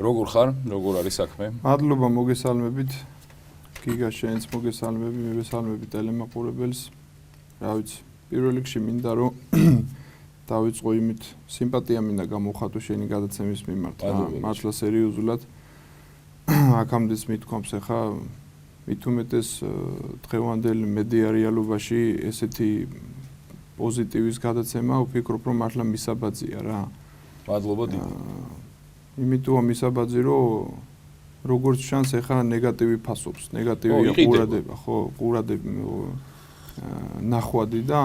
როგორ ხარ? როგორ არის საქმე? მადლობა მოგესალმებით. გიგა შენს მოგესალმები, მოგესალმები ტელემაყურებელს. რა ვიცი, პირველ რიგში მინდა რომ დავიწყო იმით, სიმპათია მინდა გამოვხატო შენი გადაცემის მიმართ. მართლა სერიოზულად. აქამდეც მithქვამს ახლა მით უმეტეს დღევანდელ მედია რეალობაში ესეთი პოზიტივის გადაცემა ვფიქრობ რომ მართლა მისაბაძია რა. მადლობა დიდი. იმიტომ მისაბაძი რომ როგორც ჩანს ახლა ნეგატივი ფასობს, ნეგატივი ყურადება, ხო, ყურადები ნახვადი და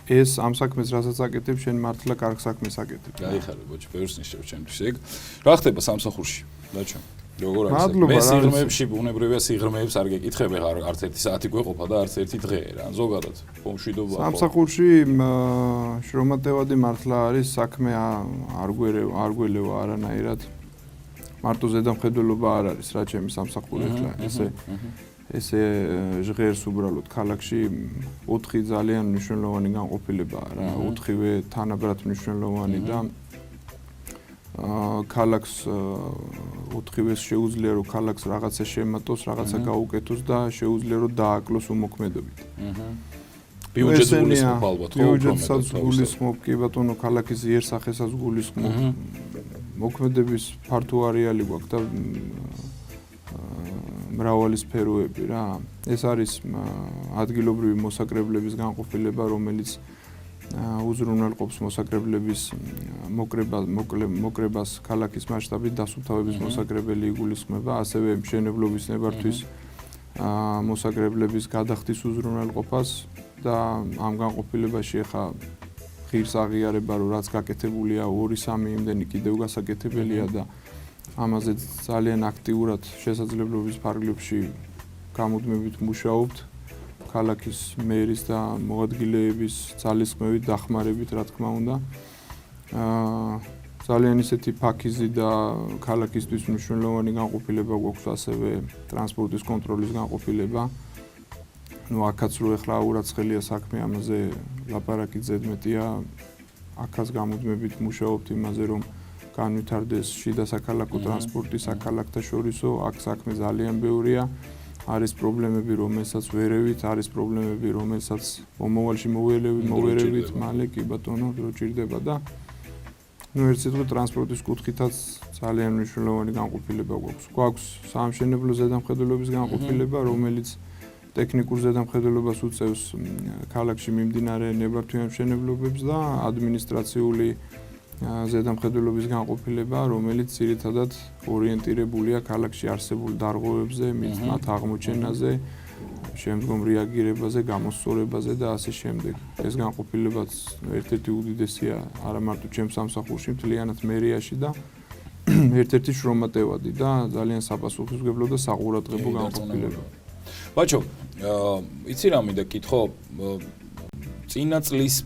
ეს ამ საქმეს რასაც აკეთებ, შენ მართლა კარგ საქმეს აკეთებ. გაიხარე ბოჭი, ბევრს ნიშნავს ჩემთვის ეგ. რა ხდება სამსახურში? დაჩვენ. როგორ არის? მადლობა, მე სიღრმეებში ბუნებრივია სიღრმეებს არ გეკითხები, არც ერთი საათი გვეყოფა და არც ერთი დღე რა. ზოგადად მშვიდობა. სამსახურში შრომატევადი მართლა არის საქმე არ გველევა არანაირად. მარტო ზედამხედველობა არ არის რა ჩემი სამსახური ახლა ესე ჟღერს უბრალოდ ქალაქში 4 ძალიან მნიშვნელოვანი განყოფილებაა რა 4-ვე თანაბრად მნიშვნელოვანი და ქალაქს 4-ვეს შეუძლია რომ ქალაქს რაღაცა შემატოს, რაღაცა გაუკეთოს და შეუძლია რომ დააკლოს უმოქმედობით. ბიუჯეტს გულისხმობ ალბათ ხო? ბიუჯეტსაც გულისხმობ კი ბატონო ქალაქის იერსახესაც გულისხმობ. მოქმედების ფართო არეალი გვაქვს და მრავალი სფეროები რა. ეს არის ადგილობრივი მოსაკრებლების განყოფილება, რომელიც უზრუნველყოფს მოსაკრებლების მოკრებას ქალაქის მასშტაბით დასუფთავების მოსაკრებელი იგულისხმება, ასევე მშენებლობის ნებართვის მოსაკრებლების გადახდის უზრუნველყოფას და ამ განყოფილებაში ახლა ღირს აღიარება რომ რაც გაკეთებულია 2-3 იმდენი კიდევ გასაკეთებელია და ამაზე ძალიან აქტიურად შესაძლებლობის ფარგლებში გამუდმებით მუშაობთ ქალაქის მერის და მოადგილეების ძალისხმევით დახმარებით რა თქმა უნდა ძალიან ისეთი ფაქიზი და ქალაქისთვის მნიშვნელოვანი განყოფილება გვაქვს ასევე ტრანსპორტის კონტროლის განყოფილება ну აქაც რო ახლა აურაცხელია საქმე ამაზე ლაპარაკი ზედმეტია აქაც გამუდმებით მუშაობთ იმაზე რომ განვითარდეს შიდა საქალაქო ტრანსპორტი საქალაქთა შორისო აქ საქმე ძალიან ბევრია არის პრობლემები რომელსაც ვერევით არის პრობლემები რომელსაც მომავალში მოვერევით მალე კი ბატონო დრო ჭირდება და ну ერთ სიტყვით ტრანსპორტის კუთხითაც ძალიან მნიშვნელოვანი განყოფილება გვაქვს სამშენებლო ზედამხედველობის განყოფილება რომელიც ტექნიკურ ზედამხედველობას უწევს ქალაქში მიმდინარე ნებართვიან მშენებლობებს და ადმინისტრაციული ზედამხედველობის განყოფილება, რომელიც ძირითადად ორიენტირებულია ქალაქში არსებულ დარღვევებზე, მათ აღმოჩენაზე, შემდგომ რეაგირებაზე, გამოსწორებაზე და ასე შემდეგ. ეს განყოფილებაც ერთ-ერთი უდიდესია არა მარტო ჩემს სამსახურში, მთლიანად მერიაში და ერთ-ერთი შრომატევადი და ძალიან საპასუხისმგებლო და საყურადღებო განყოფილება. ბაჩო, იცი რა მინდა კითხო, წინა წლის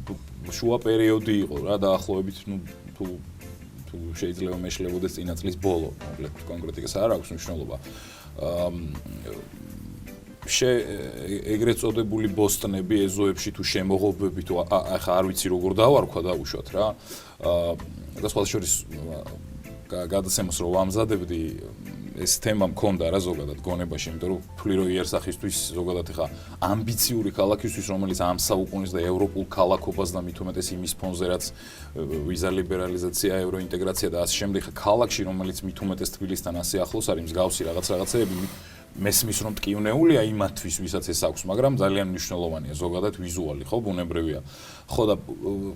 შუა პერიოდი იყო რა დაახლოებით, ну თუ შეიძლება მეშლებოდეს წინა წლის ბოლო, კონკრეტიკას არ აქვს მნიშვნელობა. ეგრეთ წოდებული ბოსტნები ეზოებში თუ შემოღობები თუ ახლა არ ვიცი როგორ დავარქვა დაუშვათ რა. და სხვა შორის გადაცემას რო ვამზადებდი ეს თემა მქონდა რა ზოგადად გონებაში, იმიტომ რომ ვთვლი რომ იერსახისთვის ზოგადად ახლა ამბიციური ქალაქისთვის, რომელიც ამ საუკუნის და ევროპულ ქალაქობას და მით უმეტეს იმის ფონზე, რაც ვიზა ლიბერალიზაცია, ევროინტეგრაცია და ასე შემდეგ, ქალაქში, რომელიც მით უმეტეს თბილისთან ასე ახლოს არის, მსგავსი რაღაცები მესმის რომ ტკივნეულია იმათთვის, ვისაც ეს აქვს, მაგრამ ძალიან მნიშვნელოვანია ზოგადად ვიზუალი, ხო, ბუნებრივია. ხო და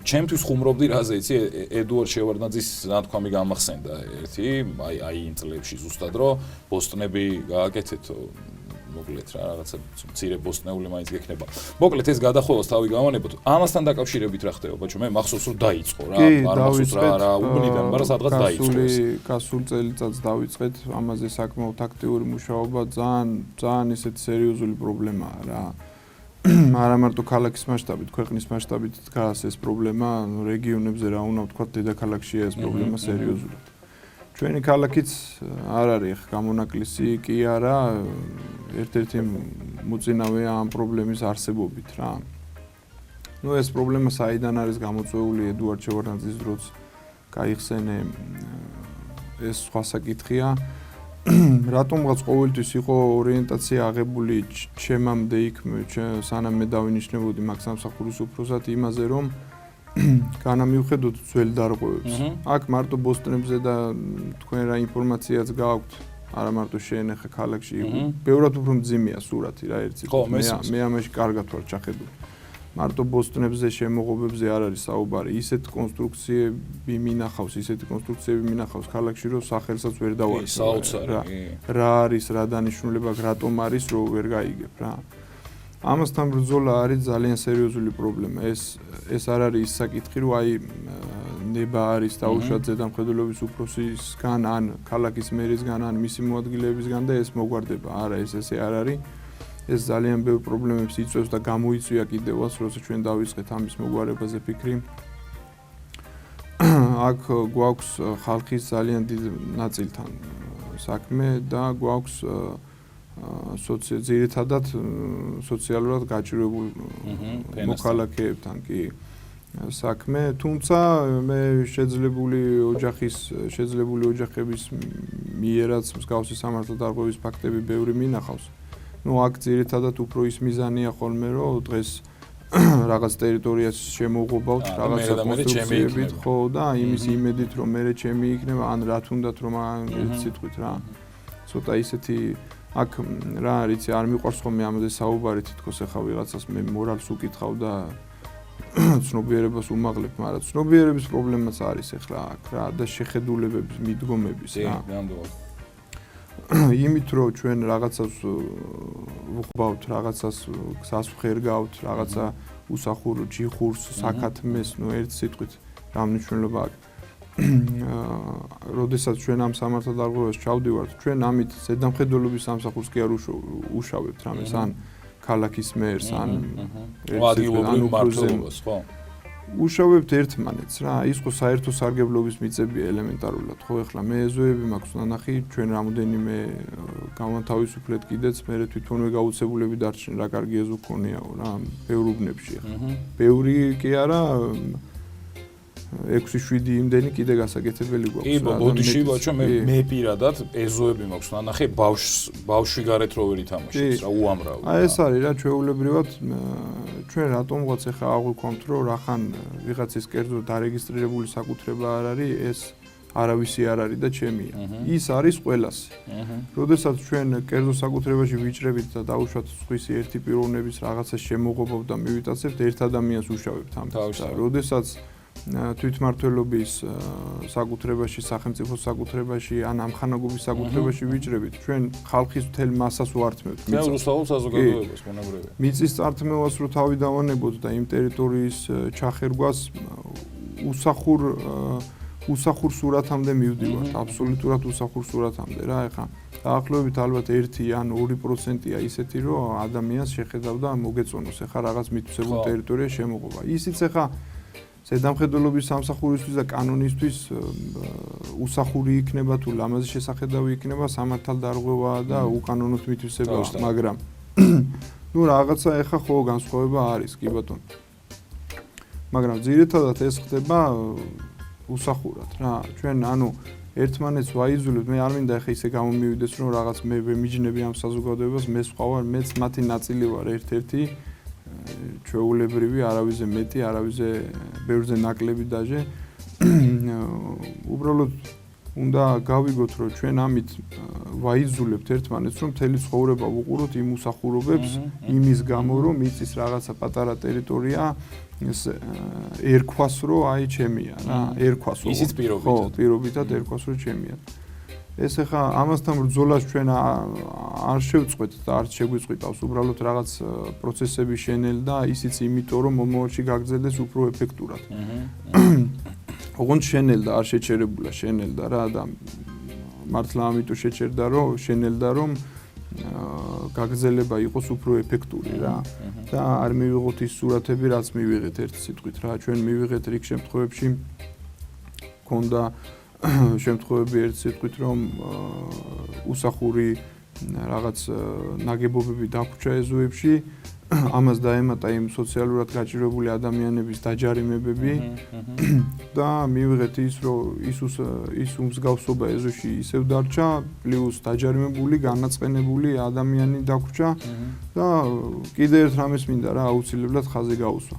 ჩემთვის ხუმრობდი რაზე, იცი, ედუარდ შევარდნაძის ნათქვამი გამახსენდა ერთი, აი იმ წლებში ზუსტად რომ ბოსტნები გააკეთეთ მოკლედ რა რაღაცა მცირე ბოსტნეული მაინც გექნება. მოკლედ ეს გადახოვას თავი გავანებოთ. ამასთან დაკავშირებით რა ხდება, ბაჭო, მე მახსოვს რომ დაიწყო რა, არ მახსოვს რა უბნიდან, მაგრამ სადღაც დაიწყო ეს. გასულ წელიწადს დავიწყეთ, ამაზე საკმაოდ აქტიური მუშაობა, ძალიან ისეთი სერიოზული პრობლემაა რა. არა მარტო ქალაქის მასშტაბით, ქვეყნის მასშტაბით დგას ეს პრობლემა, რეგიონებზე რა უნდა ვთქვათ, დედაქალაქშია ეს პრობლემა სერიოზული. ჩვენი ქალაქიც არ არის გამონაკლისი კი არა, ერთ-ერთი მოწინავეა ამ პრობლემის არსებობით რა. ну ეს პრობლემა საიდან არის გამოწვეული ედუარდ შევარდნაძის დროს გაიხსენე ეს სხვა საკითხია. რატომღაც ყოველთვის იყო ორიენტაცია აღებული ჩემამდე იქ სანამ მე დავინიშნებოდი მაგ სამსახურის უფროსად იმაზე რომ განამიუხედოთ ძველ დარღვევებს. აქ მარტო ბოსტნებზე და თქვენ რა ინფორმაციაც გააქვთ, არა მარტო შენ ახლა ქალაქში, ბევრად უფრო მძიმეა სურათი რა ერთი. მე ამაში კარგად ვარ ჩახედული. მარტო ბოსტნებზე შემოღობებზე არ არის საუბარი. ისეთ კონსტრუქციები მინახავს, ქალაქში, რომ სახელსაც ვერ დავარჩევ. რა არის, რა დანიშნულება, რატომ არის, რომ ვერ გაიგებ რა. ამასთან ბრძოლა არის ძალიან სერიოზული პრობლემა. ეს არ არის ის საკითხი, რომ აი ნება არის დაუშვათ ზედამხედველობის უფროსისგან, ან ქალაქის მერისგან, ან მისი მოადგილეებისგან და ეს მოგვარდება. არა, ესე არ არის. ეს ძალიან ბევრ პრობლემებს იწვევს და გამოიწვია კიდევაც, როცა ჩვენ დავიწყეთ ამის მოგვარებაზე ფიქრი. აქ გვაქვს ხალხის ძალიან დიდ ნაწილთან საქმე და გვაქვს ძირითადად სოციალურად გაჭირვებულ მოქალაქეებთან კი საქმე, თუმცა მე შეძლებული ოჯახების მიერაც მსგავსი სამართალდარღვევის ფაქტები ბევრი მინახავს. აქ ძირითადად უფრო ის მიზანია ხოლმე, რომ დღეს რაღაც ტერიტორიას შემოუღობავთ რაღაცა კონსტრუქციებით, ხო და იმის იმედით, რომ მერე ჩემი იქნება, ან რა თუნდაც რომ სიტყვით რა. ცოტა ისეთი აქ რა არის, არ მიყვარს ხოლმე ამაზე საუბარი, თითქოს ახლა ვიღაცას მე მორალს უკითხავ და ცნობიერებას უმაღლებ, მაგრამ ცნობიერების პრობლემაც არის ახლა აქ რა და შეხედულებების, მიდგომების რა. იმით რომ ჩვენ რაღაცას ვუხბავთ, რაღაცას გზას ვხერგავთ, რაღაცა უსახურო ჯიხურს, საქათმეს, ერთ სიტყვით რა მნიშვნელობა აქვს. როდესაც ჩვენ ამ სამართალდარღვევას ჩავდივართ, ჩვენ ამით ზედამხედველობის სამსახურს კი არ უშავებთ რამეს, ან ქალაქის მერს, ან ადგილობრივ მმართველობას, ხო? უშავებთ ერთმანეთს რა, ის ხო საერთო სარგებლობის მიწებია ელემენტარულად, ხო ეხლა მე ეზოები მაქვს ნანახი, ჩვენ რამოდენიმე გამანთავისუფლეთ კიდეც, მე თვითონვე გაუცებულები დარჩენ, რა კარგი ეზო გქონიაო რა, ბევრ უბნებში ახლა. ბევრი კი არა 6-7 იმდენი კიდე გასაკეთებელი გვაქვს. კი, ბოდიში ბაჭო, მე პირადად ეზოები მაქვს ნანახი, ბავშვი გარეთ რო ვერ ითამაშებს რა, უამრავი. აი ეს არის რა, ჩვეულებრივად ჩვენ რატომღაც ახლა აღვიქვამთ, რომ რახან ვიღაცის კერძო დარეგისტრირებული საკუთრება არ არის, ეს არავისი არ არის და ჩემია. ის არის ყველასი. როდესაც ჩვენ კერძო საკუთრებაში ვიჭრებით და დაუშვათ სხვისი ერთი პიროვნების რაღაცას შემოღობავთ და მივიტაცებთ, ერთ ადამიანს უშავებთ ამას. როდესაც თვითმმართველობის საკუთრებაში, სახელმწიფო საკუთრებაში, ან ამხანაგობის საკუთრებაში ვიჭრებით, ჩვენ ხალხის მთელ მასას ვართმევთ. რუსთაველ საზოგადოებას მონაგრევია. მიწის წართმევას რო თავი დავანებოთ და იმ ტერიტორიის ჩახერგვას უსახურ სურათამდე მივდივართ, აბსოლუტურად უსახურ სურათამდე რა, ეხლა დაახლოებით ალბათ 1 ან 2%-ია ისეთი, რომ ადამიანს შეხედავდა მოგეწონოს, ეხლა რაღაც მითვისებულ ტერიტორიას შემოღობა. ისიც ეხლა ზედამხედველობის სამსახურისთვის და კანონისთვის უსახური იქნება თუ ლამაზი შესახედავი იქნება სამართალდარღვევა და უკანონოდ მითვისება, მაგრამ ნუ რაღაცა ეხა ხო განსხვავება არის, კი ბატონო. მაგრამ ძირითადად ეს ხდება უსახურად რა. ჩვენ ანუ ერთმანეთს ვაიძულებთ, მე არ მინდა ეხა ისე გამომივიდეს, რომ რაღაც მე ვემიჯნები ამ საზოგადოებას, მე სხვა ვარ, მეც მათი ნაწილი ვარ ერთ-ერთი ჩვეულებრივი, არავიზე მეტი, არავიზე ბევრზე ნაკლები დაჟე. უბრალოდ უნდა გავიგოთ, რომ ჩვენ ამით ვაიძულებთ ერთმანეთს, რომ მთელი ცხოვრება ვუყუროთ იმ უსახურობებს, იმის გამო, რომ მიწის რაღაცა პატარა ტერიტორია ეს ერქვას, რომ აი ჩემია რა, ერქვას. ისიც პირობითად. ხო, პირობითად ერქვას, რომ ჩემია. ეს ახლა ამასთან ბრძოლას ჩვენ არ შევწყვეთ და არც შეგვიწყვიტავს, უბრალოდ რაღაც პროცესები შენელ და ისიც იმიტომ, რომ მომავალში გაგრძელდეს უფრო ეფექტურად. ოღონდ შენელდა, არ შეჩერებულა შენელდა რა და მართლა ამიტომ შეჩერდა, რომ შენელდა, რომ გაგრძელება იყოს უფრო ეფექტური რა. და არ მივიღოთ ის სურათები, რაც მივიღეთ ერთი სიტყვით რა. ჩვენ მივიღეთ რიგ შემთხვევებში ქონდა შემთხვევები ერთ სიტყვით, რომ უსახური რაღაც ნაგებობები დაგვრჩა ეზოებში ამას დაემატა იმ სოციალურად გაჭირვებული ადამიანების დაჯარიმებები და მივიღეთ ის რომ ის უმსგავსობა ეზოში ისევ დარჩა, პლუს დაჯარიმებული, განაწყენებული ადამიანი დაგვრჩა და კიდე ერთ რამეს მინდა რა აუცილებლად ხაზი გაუსვა.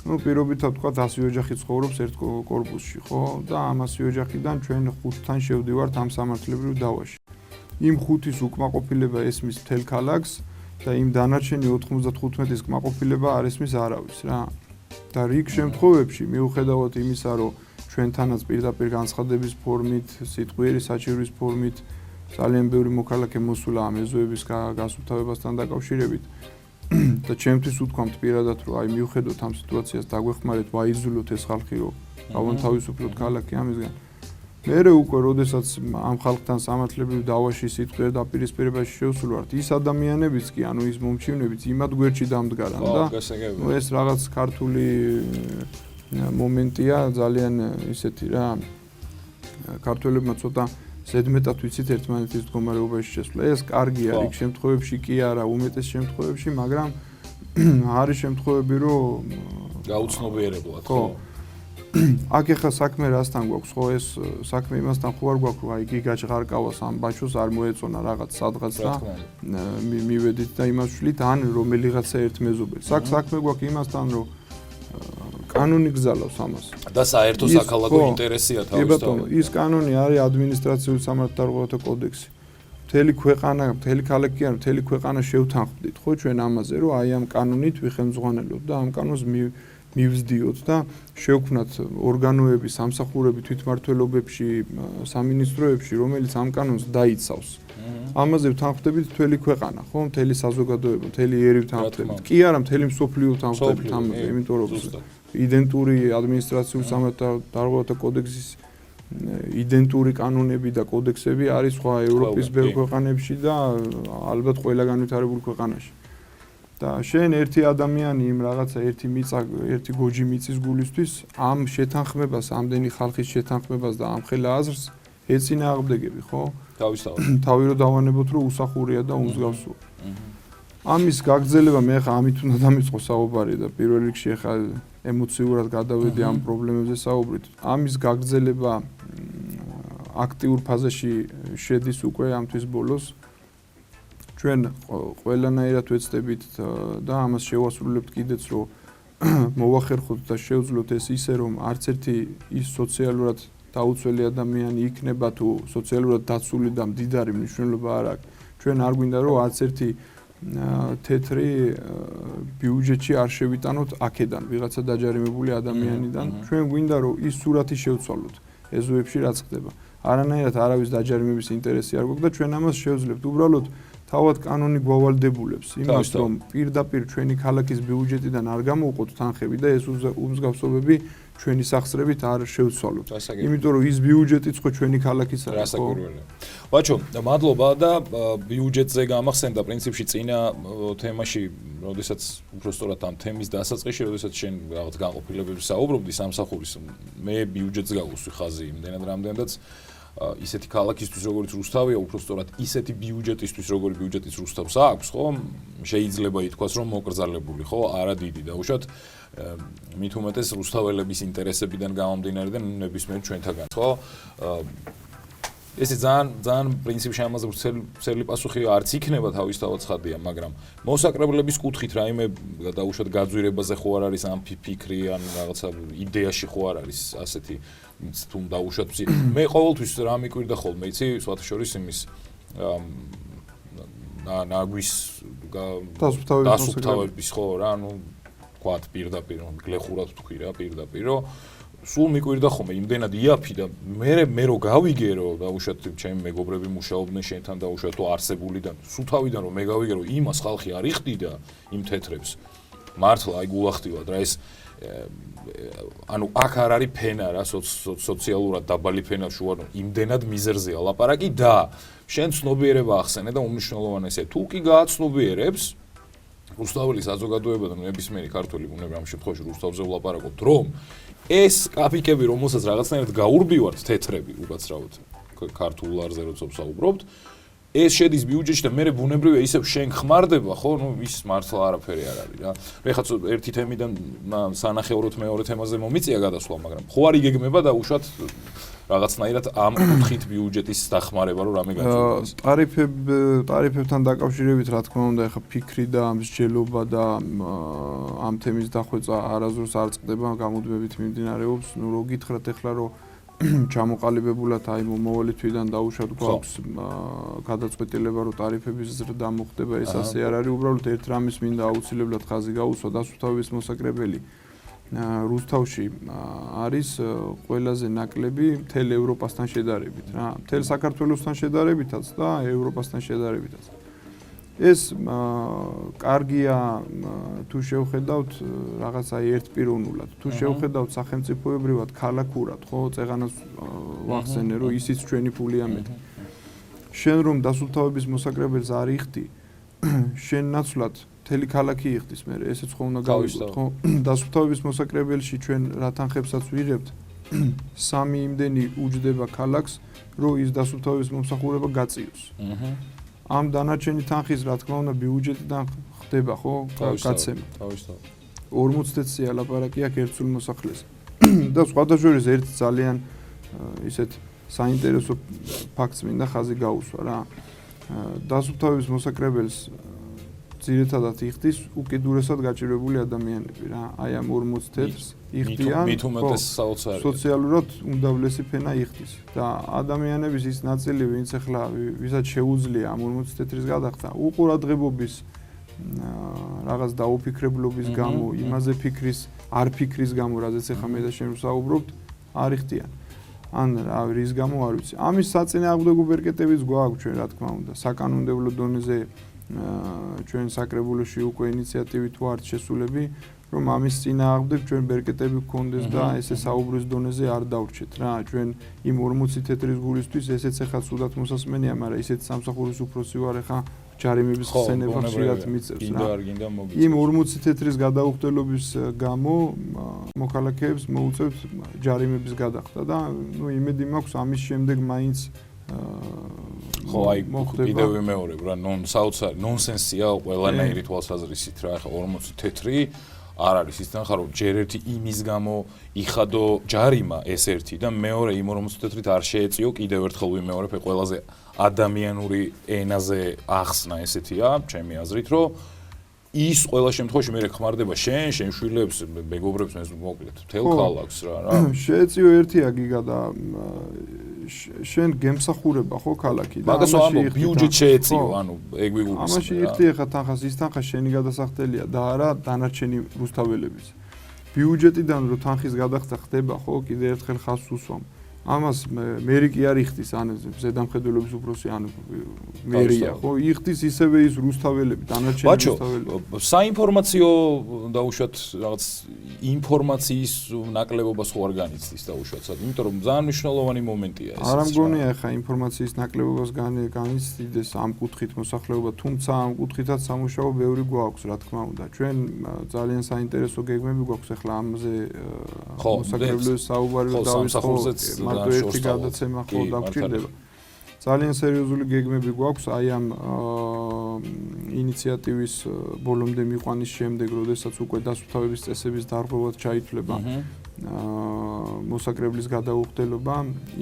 Ну, პირობითად თქვა 100 ოჯახი ცხოვრობს ერთ კორპუსში, ხო? და ამ 100 ოჯახიდან ჩვენ 5-თან შევდივართ ამ სამართლებრივ დავაში. იმ 5-ის უკმაყოფილება ესმის მთელ ქალაქს და იმ დანარჩენი 95-ის კმაყოფილება არ ესმის არავის რა. და რიგ შემთხვევებში მიუხედავად იმისა, რომ ჩვენთანაც პირდაპირ განცხადების ფორმით, სიტყვიერი საჭირის ფორმით ძალიან ბევრი მოქალაქე მოსულა ამ ეზოების გასუფთავებასთან დაკავშირებით და ჩემთვის უთქვამთ პირადად, რომ აი მიუხედავად ამ სიტუაციას დაგვეხმარეთ, ვაიზულოთ ეს ხალხი, რომ გავანთავისუფლოთ ქალაქი ამისგან. მერე უკვე როდესაც ამ ხალხთან სამართლებრივ დავაში სიტყვიერ დაპირისპირებაში შევსულვართ, ის ადამიანებიც კი, ანუ ის მომჩივნებიც იმად გვერდში დამდგარან და ეს რაღაც ქართული მომენტია ძალიან ისეთი რა ქართველებმა ცოტა ზედმეტად ვიცით ერთმანეთის მდგომარეობაში შესვლა. ეს კარგია რიგ შემთხვევებში კი არა, უმეტეს შემთხვევებში, მაგრამ არის შემთხვევები, რომ გაუცნობიერებლად, ხო. აქ ახლა საქმე რასთან გვაქვს, ხო, ეს საქმე იმასთან ხო არ გვაქვს, რომ აი გიგაჩ ღარკავას ამ ბაჩოს არ მოეწონა რაღაც სადღაც და მივედით და იმას ვშლით, ან რომელიღაცა ერთ მეზობელს. საქმე გვაქვს იმასთან, რომ კანონი გზალავს ამას. და საერთო საქალაქო ინტერესია თავისთავად. ის კანონი არის ადმინისტრაციული სამართალდარღვევათა კოდექსი. მთელი ქვეყანა, მთელი ქალაქი არ, მთელი ქვეყანა შევთანხმდით, ხო, ჩვენ ამაზე, რომ აი ამ კანონით ვიხელმძღვანელოთ და ამ კანონს მივზდიოთ და შევქმნათ ორგანოები, სამსახურები თვითმმართველობებში, სამინისტროებში, რომელიც ამ კანონს დაიცავს. ამაზე ვთანხმდებით მთელი ქვეყანა, ხო, მთელი საზოგადოება, მთელი ერი ვთანხმდებით. კი არა, მთელი მსოფლიო ვთანხმდებით ამაზე, იმიტომ რომ იდენტური ადმინისტრაციული სამართალდარღვევათა კოდექსის იდენტური კანონები და კოდექსები არის სხვა ევროპის ბევრ ქვეყანებში და ალბათ ყველა განვითარებულ ქვეყანაში. და შენ ერთი ადამიანი იმ რაღაცა ერთი გოჯი მიწის გულისთვის ამ შეთანხმებას, ამდენი ხალხის შეთანხმებას და ამ ხელა აზრს ეწინააღმდეგები, ხო? თავისთავად. თავი რომ დავანებოთ, რომ უსახურია და უმსგავსოა. ამის გაგრძელება მე ხა ამით უნდა დამიწყო საუბარი და პირველ რიგში ხა ემოციურად გადავედი ამ პრობლემებზე საუბრით. ამის გაგრძელება აქტიურ ფაზაში შედის უკვე ამ თვის ბოლოს. ჩვენ ყველანაირად ვეცდებით და ამას შევასრულებთ კიდეც, რომ მოვახერხოთ და შევძლოთ ეს ისე, რომ არც ერთი ის სოციალურად დაუცველი ადამიანი იქნება თუ სოციალურად დაცული და მდიდარი მნიშვნელობა არ აქვს. ჩვენ არ გვინდა, რომ არც ერთი თეთრი ბიუჯეტში არ შევიტანოთ აქედან ვიღაცა დაჯარიმებული ადამიანიდან. ჩვენ გვინდა, რომ ის სურათი შევცვალოთ ეზოებში რაც ხდება. არანაირად არავის დაჯარიმების ინტერესი არ გვაქვს და ჩვენ ამას შევძლებთ. უბრალოდ თავად კანონი გვავალდებულებს იმას, რომ პირდაპირ ჩვენი ქალაქის ბიუჯეტიდან არ გამოვყოთ თანხები და ეს უმსგავსობები ჩვენი სახსრებით არ შევცვალოთ. იმიტომ რომ ის ბიუჯეტიც ხო ჩვენი ქალაქის არის. რასაკვირველია. ბაჩო, მადლობა და ბიუჯეტზე გამახსენდა პრინციპში წინა თემაში, როდესაც უბრალოდ ამ თემის დასაწყისში, როდესაც შენ რაღაც განყოფილებებს საუბრობდი სამსახურის, მე ბიუჯეტს გავუსვი ხაზი იმდენად რამდენადაც ისეთი ქალაქისთვის როგორც რუსთავია, უბრალოდ ისეთი ბიუჯეტისთვის როგორც ბიუჯეტის რუსთავს აქვს, ხო? შეიძლება ითქვას, რომ მოკრძალებული, ხო? არა დიდი და უშოთ მით უმეტეს რუსთაველების ინტერესებიდან გამომდინარე და ნებისმიერ ჩვენთაგან, ხო? ესე ძალიან პრინციპში ამაზე ვრცელი პასუხი არც იქნება თავისთავად ცხადია, მაგრამ მოსაკრებლების კუთხით რაიმე დაუშვათ გაძვირებაზე ხო არ არის ამ ფიქრი ან რაღაცა იდეაში ხო არ არის ასეთი თუ დაუშვათ მე ყოველთვის რა მიკვირდა ხოლმე იცი სხვათა შორის იმის ნაგვის დასუფთავების ხო რა ნუ ვთქვათ პირდაპირ გლეხურად ვთქვი რა პირდაპირ რომ სულ მიკვირდა ხოლმე იმდენად იაფი და მე რო გავიგე რომ დაუშვათ ჩემი მეგობრები მუშაობდნენ შენთან დაუშვათ თუ არსებულიდან სულ თავიდან რომ მე გავიგე რომ იმას ხალხი არ იხდიდა იმ თეთრებს მართლა აი გულახდილად რა ეს ანუ აქ არ არის ფენა რა სოციალურად დაბალი ფენა შუა იმდენად მიზერზეა ლაპარაკი და შენ ცნობიერება ახსენე და უმნიშვნელოვანესია თუ კი გააცნობიერებს რუსთაველის საზოგადოება და ნებისმიერი ქართველი უნდა ამ შემთხვევაში რუსთავზე ვლაპარაკობთ რომ ეს კაპიკები რომელსაც რაღაცნაირად გაურბივართ თეთრები უკაცრავად ქართულ არზე როცა ვსაუბრობთ ეს შედის ბიუჯეტში და მე ბუნებრივია ისევ შენ ხმარდება, ხო? ნუ ის მართლა არაფერი არ არის რა. მე ხაც ერთი თემიდან სანახევროდ მეორე თემაზე მომიწია გადასვლა, მაგრამ ხო არ იგეგმება და უშუალოდ რაღაცნაირად ამ კუთხით ბიუჯეტის დახმარება რომ რამე გაიწევოს. ტარიფებთან დაკავშირებით რა თქმა უნდა, ეხა ფიქრი და მსჯელობა და ამ თემის დახვეწა არასდროს არ წყდება, გამუდმებით მიმდინარეობს. ნუ რო გითხრათ ეხლა რომ ჩამოყალიბებულად აი მომავალი თვიდან დაუშვათ გვაქვს გადაწყვეტილება რომ ტარიფების ზრდა მოხდება, ეს ასე არ არის, უბრალოდ ერთ რამის მინდა აუცილებლად ხაზი გაუსვა, დასუფთავების მოსაკრებელი რუსთავში არის ყველაზე ნაკლები მთელ ევროპასთან შედარებით რა, მთელ საქართველოსთან შედარებითაც და ევროპასთან შედარებითაც. ეს კარგია თუ შევხედავთ რაღაცა ერთპიროვნულად, თუ შევხედავთ სახელმწიფოებრივად, ქალაქურად, ხო, წეღანას ვახსენე, რომ ისიც ჩვენი ფულია მეტი. შენ რომ დასუფთავების მოსაკრებელს არ იხდი, შენ ნაცვლად მთელი ქალაქი იხდის, მე ესეც ხო უნდა გავიგოთ, ხო? დასუფთავების მოსაკრებელში ჩვენ რა თანხებსაც ვიღებთ, 3 იმდენი უჯდება ქალაქს, რომ ის დასუფთავების მომსახურება გაწიოს. ამ დანარჩენი თანხის რა თქმა უნდა ბიუჯეტიდან ხდება, ხო? გაცემა. 40 წელია ლაპარაკი აქ ერთსულ მოსახლეზე. და სხვადასხვა ერთ ძალიან ისეთ საინტერესო ფაქტს მინდა ხაზი გაუსვა რა. დასუფთავების მოსაკრებელს ძირითადად იხდის უკიდურესად გაჭირვებული ადამიანები რა. აი ამ 40 წელს იხდიან. მით უმეტეს საოცარი. სოციალურად უმდავლესი ფენა იხდის და ადამიანების ის ნაწილი, ვინც ახლა ვისაც შეუძლია ამ 40 წელს გადახდა, უყურადღებობის რაღაც დაუფიქრებლობის გამო, იმაზე არ ფიქრის გამო, რაზეც ახლა მე და შენ ვსაუბრობთ, არ იხდიან. ან რის გამო არ ვიცი. ამის საწინააღმდეგო ბერკეტებიც გვაქვს ჩვენ რა თქმა უნდა. საკანონმდებლო დონეზე ჩვენ საკრებულოში უკვე ინიციატივი თუ არ შესულები, რომ ამის წინააღმდეგ ჩვენ ბერკეტები გქონდეს და ესე საუბრის დონეზე არ დავრჩეთ რა. ჩვენ იმ 40 თეთრის გულისთვის ესეც ახლა ცუდად მოსასმენია, მაგრამ ისეთ სამსახურის უფროსი ვარ ახლა ჯარიმების ხსენება ხშირად მიწევს რა. იმ 40 თეთრის გადაუხდელობის გამო მოქალაქეებს მოუწევთ ჯარიმების გადახდა და ნუ იმედი მაქვს ამის შემდეგ მაინც ხო აი კიდევ ვიმეორებ რა, საოცარი ნონსენსია ყველანაირი თვალსაზრისით რა, ახლა 40 თეთრი არ არის ისთან ხარ რომ ჯერ ერთი იმის გამო იხადო ჯარიმა ეს ერთი და მეორე იმ 40 თეთრით არ შეეწიო კიდევ ერთხელ ვიმეორებ ყველაზე ადამიანური ენაზე ახსნა ესეთია ჩემი აზრით რომ ის ყველა შემთხვევაში მე ხმარდება შენ შვილებს მეგობრებს მე მოკლედ მთელ ქალაქს რა შეეწიო ერთია გიგა და შენ გემსახურება ხო ქალაქი და ამაში ბიუჯეტ შეეწიო ანუ ეგ ვიგულისხმე ამაში ერთი ახლა თანხას ის თანხა შენი გადასახდელია და არა დანარჩენი რუსთაველების ბიუჯეტიდან რო თანხის გადახდა ხდება ხო კიდე ერთხელ ხაზს უსვამ ამას მერი კი არ იხდის ან ზედამხედველობის უფროსი ან მერია ხო იხდის ისევე ის რუსთაველები დანარჩენი რუსთაველები ბაჩო საინფორმაციო დაუშვათ რაღაც ინფორმაციის ნაკლებობას ხო არ განიცდის დაუშვათად იმიტომ რომ ძალიან მნიშვნელოვანი მომენტია ეს არ მგონია ახლა ინფორმაციის ნაკლებობას განიცდის ამ კუთხით მოსახლეობა თუმცა ამ კუთხითაც სამუშაო ბევრი გვაქვს რა თქმა უნდა ჩვენ ძალიან საინტერესო გეგმები გვაქვს ახლა ამაზე მოსახლეობის საუბარი დავიწყო მარტო ერთი გადაცემა ხო დაგჭირდება. ძალიან სერიოზული გეგმები გვაქვს აი ამ ინიციატივის ბოლომდე მიყვანის შემდეგ, როდესაც უკვე დასუფთავების წესების დარღვევად ჩაითვლება მოსაკრებლის გადაუხდელობა,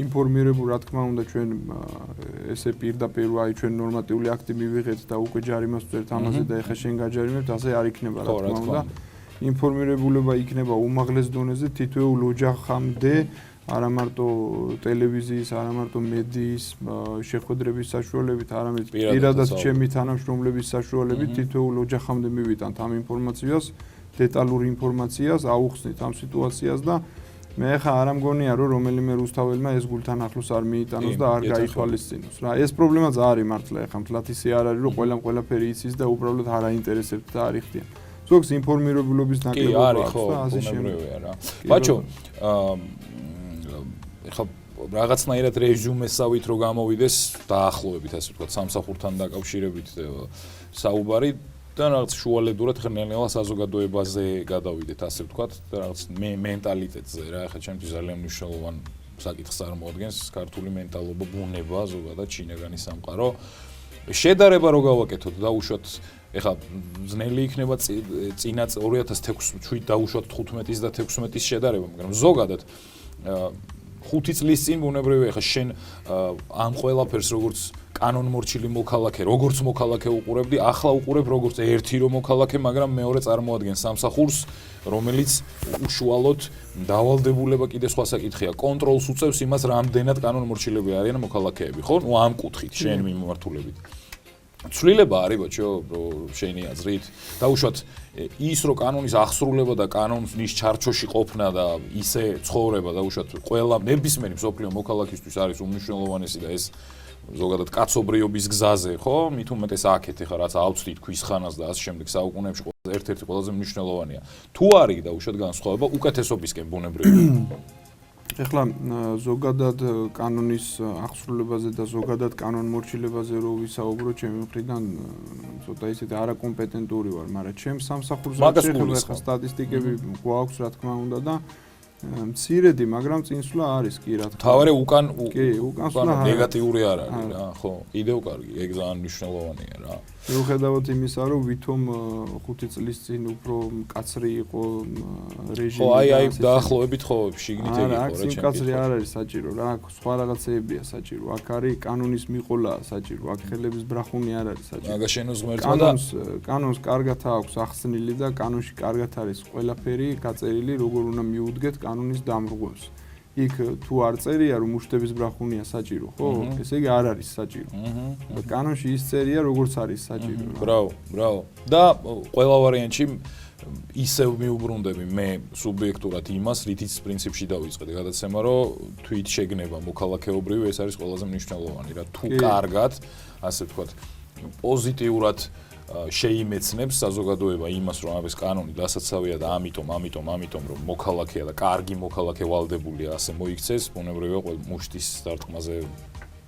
ინფორმირებულ რა თქმა უნდა ჩვენ ესე პირდაპირ აი ჩვენ ნორმატიული აქტი მივიღეთ და უკვე ჯარიმას ვწერთ ამაზე და ეხა შენ გაჯარიმებთ, ასე არ იქნება რა თქმა უნდა. ინფორმირებულება იქნება უმაღლეს დონეზე თითოეულ ოჯახამდე არა მარტო ტელევიზიის, არა მარტო მედიის შეხვედრების საშუალებით, არამედ პირადად ჩემი თანამშრომლების საშუალებით თითოეულ ოჯახამდე მივიტანთ ამ ინფორმაციას, დეტალურ ინფორმაციას, აუხსნით ამ სიტუაციას და მე ხა არ მგონია რომ რომელიმე რუსთაველმა ეს გულთან ახლოს არ მიიტანოს და არ გაითვალისწინოს რა. ეს პრობლემაც არის მართლა ეხა მთლად ისე არ არის რომ ყველაფერი იცის და უბრალოდ არ აინტერესებთ და არ იხდიან. ზოგს ინფორმირებულობის ნაკლებობა აქვს და ასე შემდგომია რა. ბაჩო ეხლა რაღაცნაირად რეჟიმესავით რო გამოვიდეს დაახლოებით ასე ვთქვათ სამსახურთან დაკავშირებით საუბარი და რაღაც შუალედურად ხნელელა საზოგადოებაზე გადავიდეთ ასე ვთქვათ და რაღაც მენტალიტეტზე რა ეხლა ჩემთვის ძალიან მნიშვნელოვანი საკითხს წარმოადგენს ქართული მენტალობა ბუნება ზოგადად ჩინაგანი სამყარო შედარება რო გავაკეთოთ და უშუალოდ ეხლა ძნელი იქნება წინა 2016 დაუშვათ 15-ის და 16-ის შედარება, მაგრამ ზოგადად 5 წლის წინ ბუნებრივია ეხლა შენ ამ ყველაფერს როგორც კანონმორჩილი მოქალაქე, როგორც მოქალაქე უყურებდი, ახლა უყურებ როგორც ერთი რომ მოქალაქე, მაგრამ მეორე წარმოადგენს სამსახურს, რომელიც უშუალოდ დავალდებულება კიდე სხვა საკითხია. კონტროლს უწევს იმას, რამდენად კანონმორჩილები არიან მოქალაქეები, ხო? ნუ ამ კუთხით, შენ მიმართულებით. ცვლილება არის ბაჭო, შენი აზრით. დაუშვათ ის რომ კანონის აღსრულება და კანონის ჩარჩოში ყოფნა და ისე ცხოვრება დაუშვათ ყველა ნებისმიერი მსოფლიო მოქალაქისთვის არის უმნიშვნელოვანესი და ეს ზოგადად კაცობრიობის გზაზე, ხო? მით უმეტეს აქეთ ეხლა რაც ავწვდით ქვის ხანას და ასე შემდეგ საუკუნეებში ერთ-ერთი ყველაზე მნიშვნელოვანია. თუ არის დაუშვათ განსხვავება უკეთესობისკენ ბუნებრივია. ეხლა ზოგადად კანონის აღსრულებაზე და ზოგადად კანონმორჩილებაზე რო ვისაუბრო, ჩემი მხრიდან ცოტა ისეთი არაკომპეტენტური ვარ, მაგრამ ჩემს სამსახურზე შეიძლება სტატისტიკები გვაქვს, რა თქმა უნდა და მცირედი, მაგრამ წინსვლა არის კი რა თქმა უნდა. თავარი უკან ნეგატიური არ არის რა, ხო, კიდევ კარგი, ეგ ძალიან მნიშვნელოვანია რა. მიუხედავად იმისა, რომ ვითომ 5 წლის წინ უფრო მკაცრი იყო რეჟიმი. ხო, აი დაახლოებით ხო, შიგნით ეგ იყო რა ჩემთვის. მკაცრი არ არის საჭირო რა, სხვა რაღაცეებია საჭირო. აქ არის კანონის მიყოლა საჭირო, აქ ხელების ბრახუნი არ არის საჭირო. მაგა შენოს ღმერთმა და კანონს კარგად აქვს ახსნილი და კანონში კარგად არის ყველაფერი გაწერილი, როგორ უნდა მიუდგეთ კანონის დამრღვევს. იქ თუ არ წერია რომ მუშტების ბრახუნია საჭირო, ხო? ესე იგი არ არის საჭირო. კანონში ის წერია როგორც არის საჭირო. ბრავო. და ყველა ვარიანტში ისევ მიუბრუნდები მე სუბიექტურად იმას, რითიც პრინციპში დავიწყეთ გადაცემა, რომ თვით შეგნება მოქალაქეობრივი ეს არის ყველაზე მნიშვნელოვანი რა. თუ კარგად, ასე ვთქვათ, პოზიტიურად შეიმეცნებს საზოგადოება იმას, რომ ეს კანონი დასაცავია და ამიტომ რომ მოქალაქეა და კარგი მოქალაქე ვალდებულია ასე მოიქცეს, ბუნებრივია ყველა მუშტის დარტყმაზე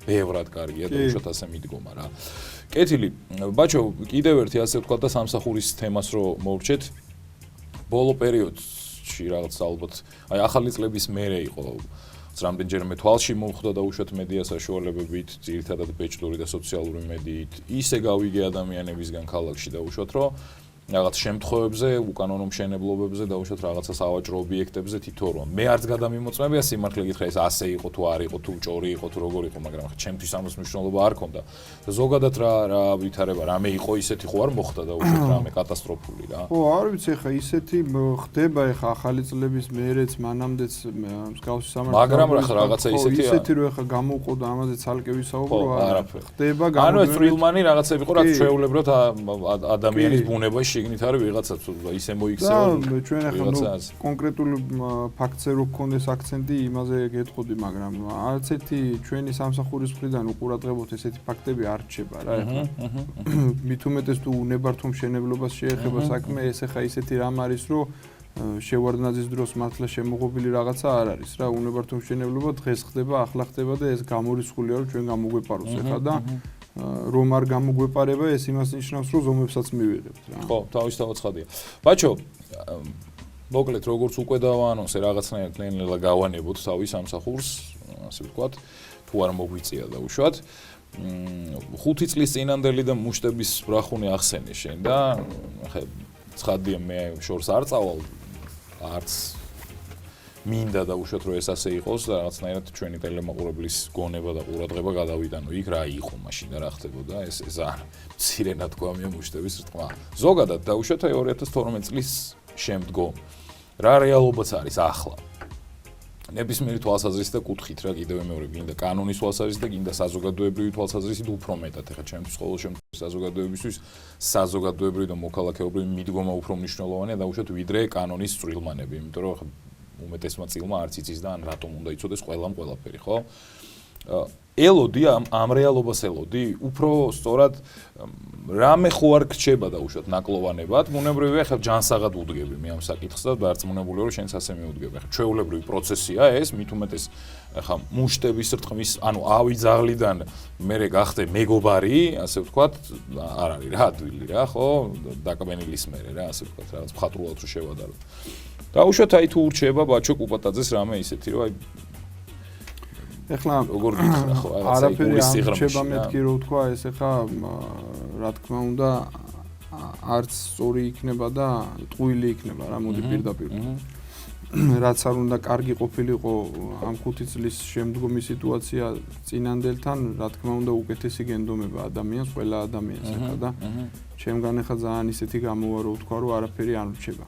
ბევრად კარგია და უშოთ ასე მიდგომა რა. კეთილი, ბაჩო, კიდევ ერთი ასე ვთქვათ და სამსახურის თემას რო მოვრჩეთ. ბოლო პერიოდში რაღაც ალბათ, აი ახალი წლების მერე იყო რამდენჯერმე თვალში მომხვდა და უშუალოდ მედია საშუალებებით, ძირითადად ბეჭდური და სოციალური მედიით, ისე გავიგე ადამიანებისგან ქალაქში და უშუალოდ რომ რაღაც შემთხვევებზე, უკანონო მშენებლობებზე და უშუალოდ რაღაცა სავაჭრო ობიექტებზე თითო რომ მე არც გადამიმოწმებია სიმართლე გითხრა ეს ასე იყო თუ არ იყო თუ ჭორი იყო თუ როგორ იყო, მაგრამ ხა ჩემთვის ამას მნიშვნელობა არ ქონდა. ზოგადად რა ვითარება, რამე იყო ისეთი ხო არ მოხდა და უშუალოდ რამე კატასტროფული რა. ხო, არ ვიცი ხა ისეთი ხდება ხა ახალი წლების მერეც მანამდეც მსგავსი სამართლი. მაგრამ ხა რაღაცა ისეთია. ისეთი რომ ხა გამოვყო და ამაზე ცალკე ვისაუბრო, ხდება ანუ ეს ფრილმანი რაღაცები იყო, რაც ჩვეულებრივად ადამიანის ბუნებაში შიგნით არის ვიღაცა ისე მოიქცევა. და ჩვენ ახლა კონკრეტული ფაქტზე რო გქონდეს აქცენტი იმაზე გეტყოდი, მაგრამ არც ერთი ჩვენი სამსახურის მხრიდან უყურადღებოთ ესეთი ფაქტები არ რჩება რა ახლა. მით უმეტეს თუ უნებართო მშენებლობას შეეხება საქმე, ეს ახლა ისეთი რამ არის, რომ შევარდნაძის დროს მართლა შემოღობილი რაღაცა არ არის რა. უნებართო მშენებლობა დღეს ხდება, ახლა ხდება და ეს გამორიცხულია რომ ჩვენ გამოგვეპაროს ახლა და რომ არ გამოგვეპარება ეს იმას ნიშნავს რომ ზომებსაც მივიღებთ რა. ხო, თავისთავად ცხადია. ბაჩო, მოკლედ როგორც უკვე დავაანონსე რაღაცნაირად ნელ-ნელა გავანებოთ თავის სამსახურს, ასე ვთქვათ, თუ არ მოგვიწია და უშუალოდ 5 წლის წინანდელი და მუშტების ბრახუნი ახსენე შენ და ხა ცხადია მე შორს არ წავალ არც მინდა და უშუალოდ რომ ეს ასე იყოს და რაღაცნაირად ჩვენი ტელემაყურებლის გონება და ყურადღება გადავიდანო იქ რა იყო მაშინ და რა ხდებოდა ეს ძალიან მცირე ნათქვამია მუშტების რტყმა. ზოგადად და უშუალოდ 2012 წლის შემდგომ რა რეალობაც არის ახლა. ნებისმიერი თვალსაზრისით და კუთხით რა კიდევ მეორე გინდა კანონის თვალსაზრისით და გინდა საზოგადოებრივი თვალსაზრისით უფრო მეტად ეხა ჩემთვის ყოველ შემთხვევაში საზოგადოებისთვის საზოგადოებრივი და მოქალაქეობრივი მიდგომა უფრო მნიშვნელოვანია და უშუალოდ ვიდრე კანონის წვრილმანები, იმიტომ რომ უმეტესმა წილმა არც იცის და ან რატომ უნდა იცოდეს ყველამ ყველაფერი, ხო? ელოდი ამ რეალობას ელოდი, უფრო სწორად რამე ხო არ გრჩება და უშუალოდ ნაკლოვანებად, ბუნებრივია ხა ჯანსაღად უდგები მე ამ საკითხს და დარწმუნებული ვარ შენც ასე მიუდგები. ხა ჩვეულებრივი პროცესია ეს, მით უმეტეს ხა მუშტების რტყმის, ანუ ავიძაღლიდან მერე გახდე მეგობარი, ასე ვთქვათ, არ არის რა ადვილი რა, ხო? დაკაბენილის მერე რა, ასე ვთქვათ, რაღაც მხატვრულად რო შევადარო. და უშუალოდ აი თუ ურჩება ბაჩო კუპატაძეს რამე ისეთი რომ აი ეხლა როგორ გითხრა ხო არაფერი ამრჩება მეთქი რო თქვა ეს ეხლა რა თქმა უნდა არც სწორი იქნება და ტყუილი იქნება რა მოდი პირდაპირ რაც არ უნდა კარგი ყოფილიყო ამ 5 წლის შემდგომი სიტუაცია წინანდელთან რა თქმა უნდა უკეთესი გენდომება ადამიანს ყველა ადამიანს ეხლა და ჩემგან ეხლა ძალიან ისეთი გამოვა რო თქვა რომ არაფერი არ მრჩება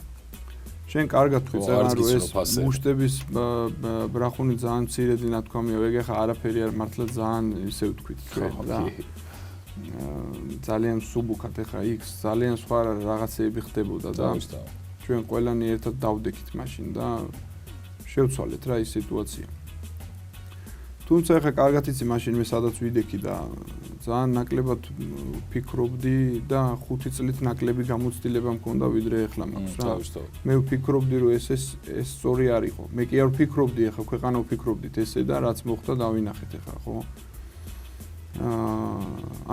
შენ კარგად ვიწერან რომ ეს მუშტების ბრახუნი ძალიან მცირედი ნათქვამია ეგ ეხლა არაფერი არ მართლა ძალიან ისე ვთქვით ჩვენ რა ძალიან სუბუქად ეხლა იქ ძალიან სხვა რაღაცეები ხდებოდა და ჩვენ ყველანი ერთად დავდექით მაშინ და შევცვალეთ რა ის სიტუაცია. თუმცა ეხლა კარგად იცი მაშინ მე სადაც ვიდექი და ძალიან ნაკლებად ვფიქრობდი და 5 წლით ნაკლები გამოცდილება მქონდა ვიდრე ეხლა მაქვს რა. მე ვფიქრობდი რომ ეს სწორი არ იყო. მე კი არ ვფიქრობდი ეხლა ქვეყანა ვფიქრობდით ესე და რაც მოხდა დავინახეთ ეხლა ხო?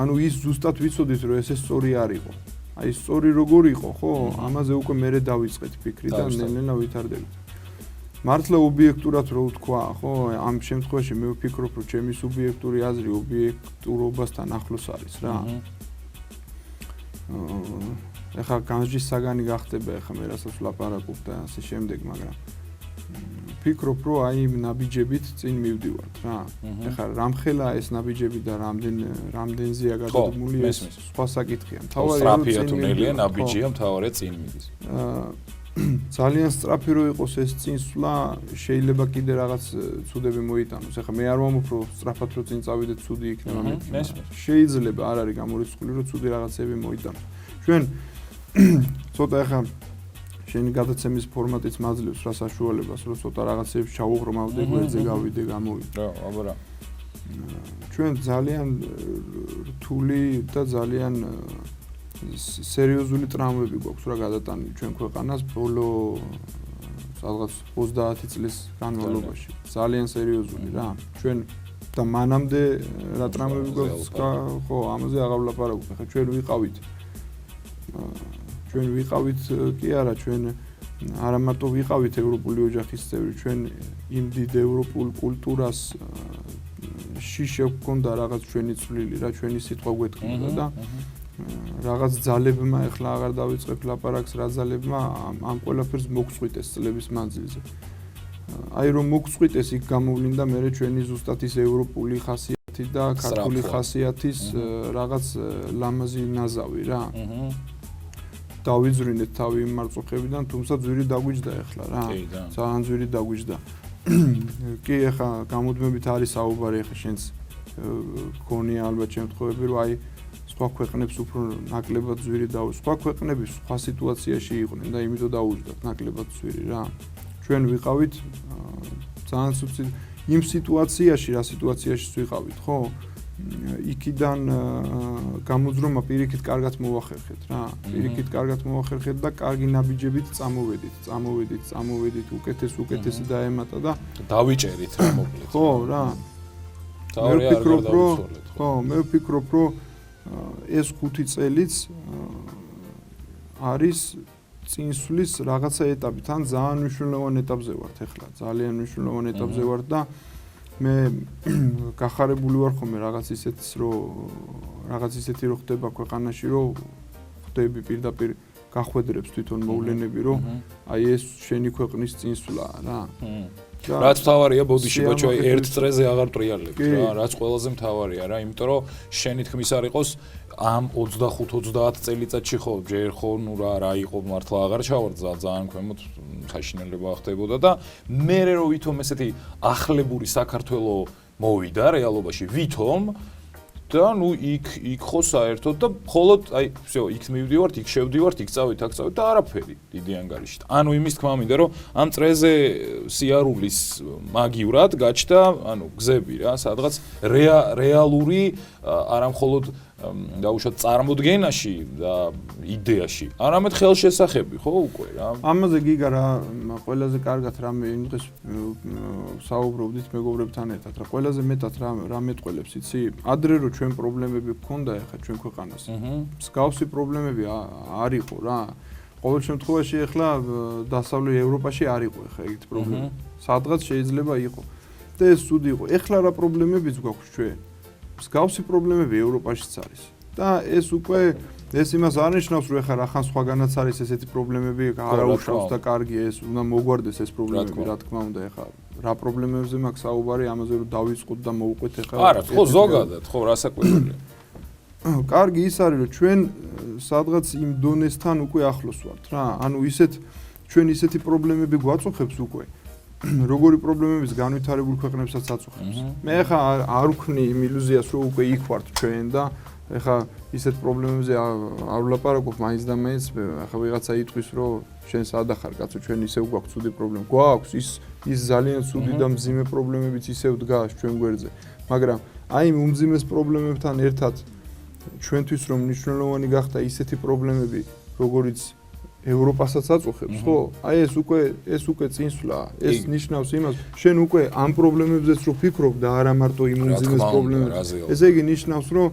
ანუ ის ზუსტად ვიცოდით რომ ეს სწორი არ იყო. აი სწორი როგორ იყო ხო? ამაზე უკვე მე დავიწყეთ ფიქრი და ნელ-ნელა ვითარდებით. მართლა ობიექტურად რო ვთქვა, ხო, ამ შემთხვევაში მე ვფიქრობ, რომ ჩემი სუბიექტური აზრი ობიექტურობასთან ახლოს არის რა. ეხლა განსჯის საგანი გახდება, ეხლა მე რასაც ვლაპარაკობ და ასე შემდეგ, მაგრამ ვფიქრობ, რომ აი იმ ნაბიჯებით წინ მივდივართ რა. ეხლა რამხელა ეს ნაბიჯები და რამდენზეა გადადგმული ეს სხვა საკითხია. თავარია თუნელია ნაბიჯია, თავარია წინ მიდის. ძალიან სწრაფი რო იყოს ეს წინსვლა, შეიძლება კიდე რაღაც ცუდები მოიტანოს. ეხლა მე არ ვამბობ, რომ სწრაფად რო წინ წავიდეთ, ცუდი იქნება მეთქი. შეიძლება არ არის გამორიცხული, რომ ცუდი რაღაცები მოიტანოს. ჩვენ ცოტა ეხლა შენი გადაცემის ფორმატიც მაძლევს რა საშუალებას, რომ ცოტა რაღაცებს ჩავუღრმავდე, გვერდზე გავიდე, გამოვიდე. რა, აბარა. ჩვენ ძალიან რთული და ძალიან სერიოზული ტრამვები გვაქვს რა გადატანილი ჩვენ ქვეყანას ბოლო სადღაც 30 წლის განმავლობაში. ძალიან სერიოზული რა. ჩვენ და მანამდე რა ტრამვები გვაქვს ხო, ამაზე აღარ ვლაპარაკობ. ხა ჩვენ ვიყავით კი არა, ჩვენ არა მარტო ვიყავით ევროპული ოჯახის წევრი, ჩვენ იმ დიდ ევროპულ კულტურას შიშე გვქონდა რაღაც ჩვენი წვლილი რა, ჩვენი სიტყვა გვეთქმოდა და რაღაც ძალებმა ეხლა აღარ დავიწყებ ლაპარაკს რა ძალებმა ამ ყველაფერს მოგწყვიტეს წლების მანძილზე. აი რომ მოგწყვიტეს იქ გამოვლინდა მე ჩვენი ზუსტად ის ევროპული ხასიათი და ქართული ხასიათის რაღაც ლამაზი ნაზავი რა. დავიძვრინეთ თავი იმ მარწუხებიდან, თუმცა ძვირი დაგვიჯდა ეხლა რა. ძალიან ძვირი დაგვიჯდა. კი ეხლა გამუდმებით არის საუბარი ეხლა შენს გქონია ალბათ შემთხვევები რომ აი სხვა ქვეყნებს უფრო ნაკლებად ძვირი სხვა ქვეყნები სხვა სიტუაციაში იყვნენ და იმიტომ დაუჯდათ ნაკლებად ძვირი რა. ჩვენ ვიყავით ძალიან სუცი იმ სიტუაციაში, რა სიტუაციაში ვიყავით, ხო? იქიდან გამოძრომა პირიქით კარგად მოახერხეთ რა. პირიქით კარგად მოახერხეთ და კარგი ნაბიჯებით წამოვედით, უკეთესი დაემატა და დავიჭერით რა მოკლედ. ხო რა. მე ვფიქრობ, რომ ეს 5 წელიც არის წინსვლის რაღაცა ეტაპი, თან ძალიან მნიშვნელოვანი ეტაპზე ვართ ახლა, ძალიან მნიშვნელოვანი ეტაპზე ვართ და მე გახარებული ვარ ხოლმე რაღაც ისეთი რო ხდება ქვეყანაში, რომ ხდები პირდაპირ გახვედრებს თვითონ მოვლენები, რომ აი ეს შენი ქვეყნის წინსვლაა რა. რაც მთავარია ბოდიში ბაჭო აი ერთ წრეზე აღარ ტრიალებთ რა, რაც ყველაზე მთავარია რა, იმიტომ რომ შენი თქმის არ იყოს ამ 25-30 წელიწადში ხო ჯერ ხო ნუ რა იყო მართლა აღარ ჩავარდა ძალიან ქვემოთ საშინელება ხდებოდა და მე რო ვითომ ესეთი ახლებური საქართველო მოვიდა რეალობაში ვითომ და ნუ იქ ხო საერთოდ და მხოლოდ აი всё იქ მივდივართ, იქ შევდივართ, იქ წავით, აქ წავით და არაფერი დიდი ანგარიშით. ანუ იმის თქმა მინდა რომ ამ წრეზე სიარულის მაგივრად გაჩნდა, ანუ გზები რა, სადღაც რეალური არა მხოლოდ დაუშვათ წარმოდგენაში და იდეაში, არამედ ხელშესახები, ხო უკვე რა. ამაზე გიგა რა, ყველაზე კარგად რამე იმ დღეს საუბრობდით მეგობრებთან ერთად რა, ყველაზე მეტად რა მეტყველებს, იცი? ადრე რო ჩვენ პრობლემები გქონდა ახლა ჩვენ ქვეყანას. მსგავსი პრობლემები არ იყო რა. ყოველ შემთხვევაში ახლა დასავლეთ ევროპაში არ იყო ახლა ეგეთი პრობლემა. სადღაც შეიძლება იყო. და ეს ცუდი იყო. ეხლა რა პრობლემებიც გვაქვს ჩვენ? მსგავსი პრობლემები ევროპაშიც არის. და ეს უკვე ეს იმას არ ნიშნავს, რომ ეხლა რახან სხვაგანაც არის ესეთი პრობლემები, არაუშავს და კარგია ეს, უნდა მოგვარდეს ეს პრობლემები, რა თქმა უნდა, ეხლა რა პრობლემებზე მაქვს საუბარი, ამაზე რომ დავიწყოთ და მოვუყვეთ ეხლა. არა, ხო ზოგადად, ხო რასაკვირველია. კარგი ის არის, რომ ჩვენ სადღაც იმ დონესთან უკვე ახლოს ვართ რა. ანუ ჩვენ ისეთი პრობლემები გვაწუხებს უკვე. როგორი პრობლემების განვითარებულ ქვეყნებსაც აწუხებს. მე ეხლა არ ვქნი იმ ილუზიას, რომ უკვე იქ ვართ ჩვენ და ეხლა ისეთ პრობლემებზე არ ვლაპარაკობ მაინც და მაინც. ეხლა ვიღაცა იტყვის, რომ შენ სად ახარ კაცო, ჩვენ ისევ გვაქვს ცუდი პრობლემა. გვაქვს ის ძალიან ცუდი და მძიმე პრობლემებიც ისევ დგას ჩვენ გვერდზე. მაგრამ აი იმ უმძიმეს პრობლემებთან ერთად ჩვენთვის რომ მნიშვნელოვანი გახდა ისეთი პრობლემები, როგორიც ევროპასაც აწუხებს, ხო? აი ეს უკვე წინსვლა, ეს ნიშნავს იმას, შენ უკვე ამ პრობლემებზეც რო ფიქრობ და არა მარტო იმ უმძიმეს პრობლემებზე. ესე იგი ნიშნავს, რომ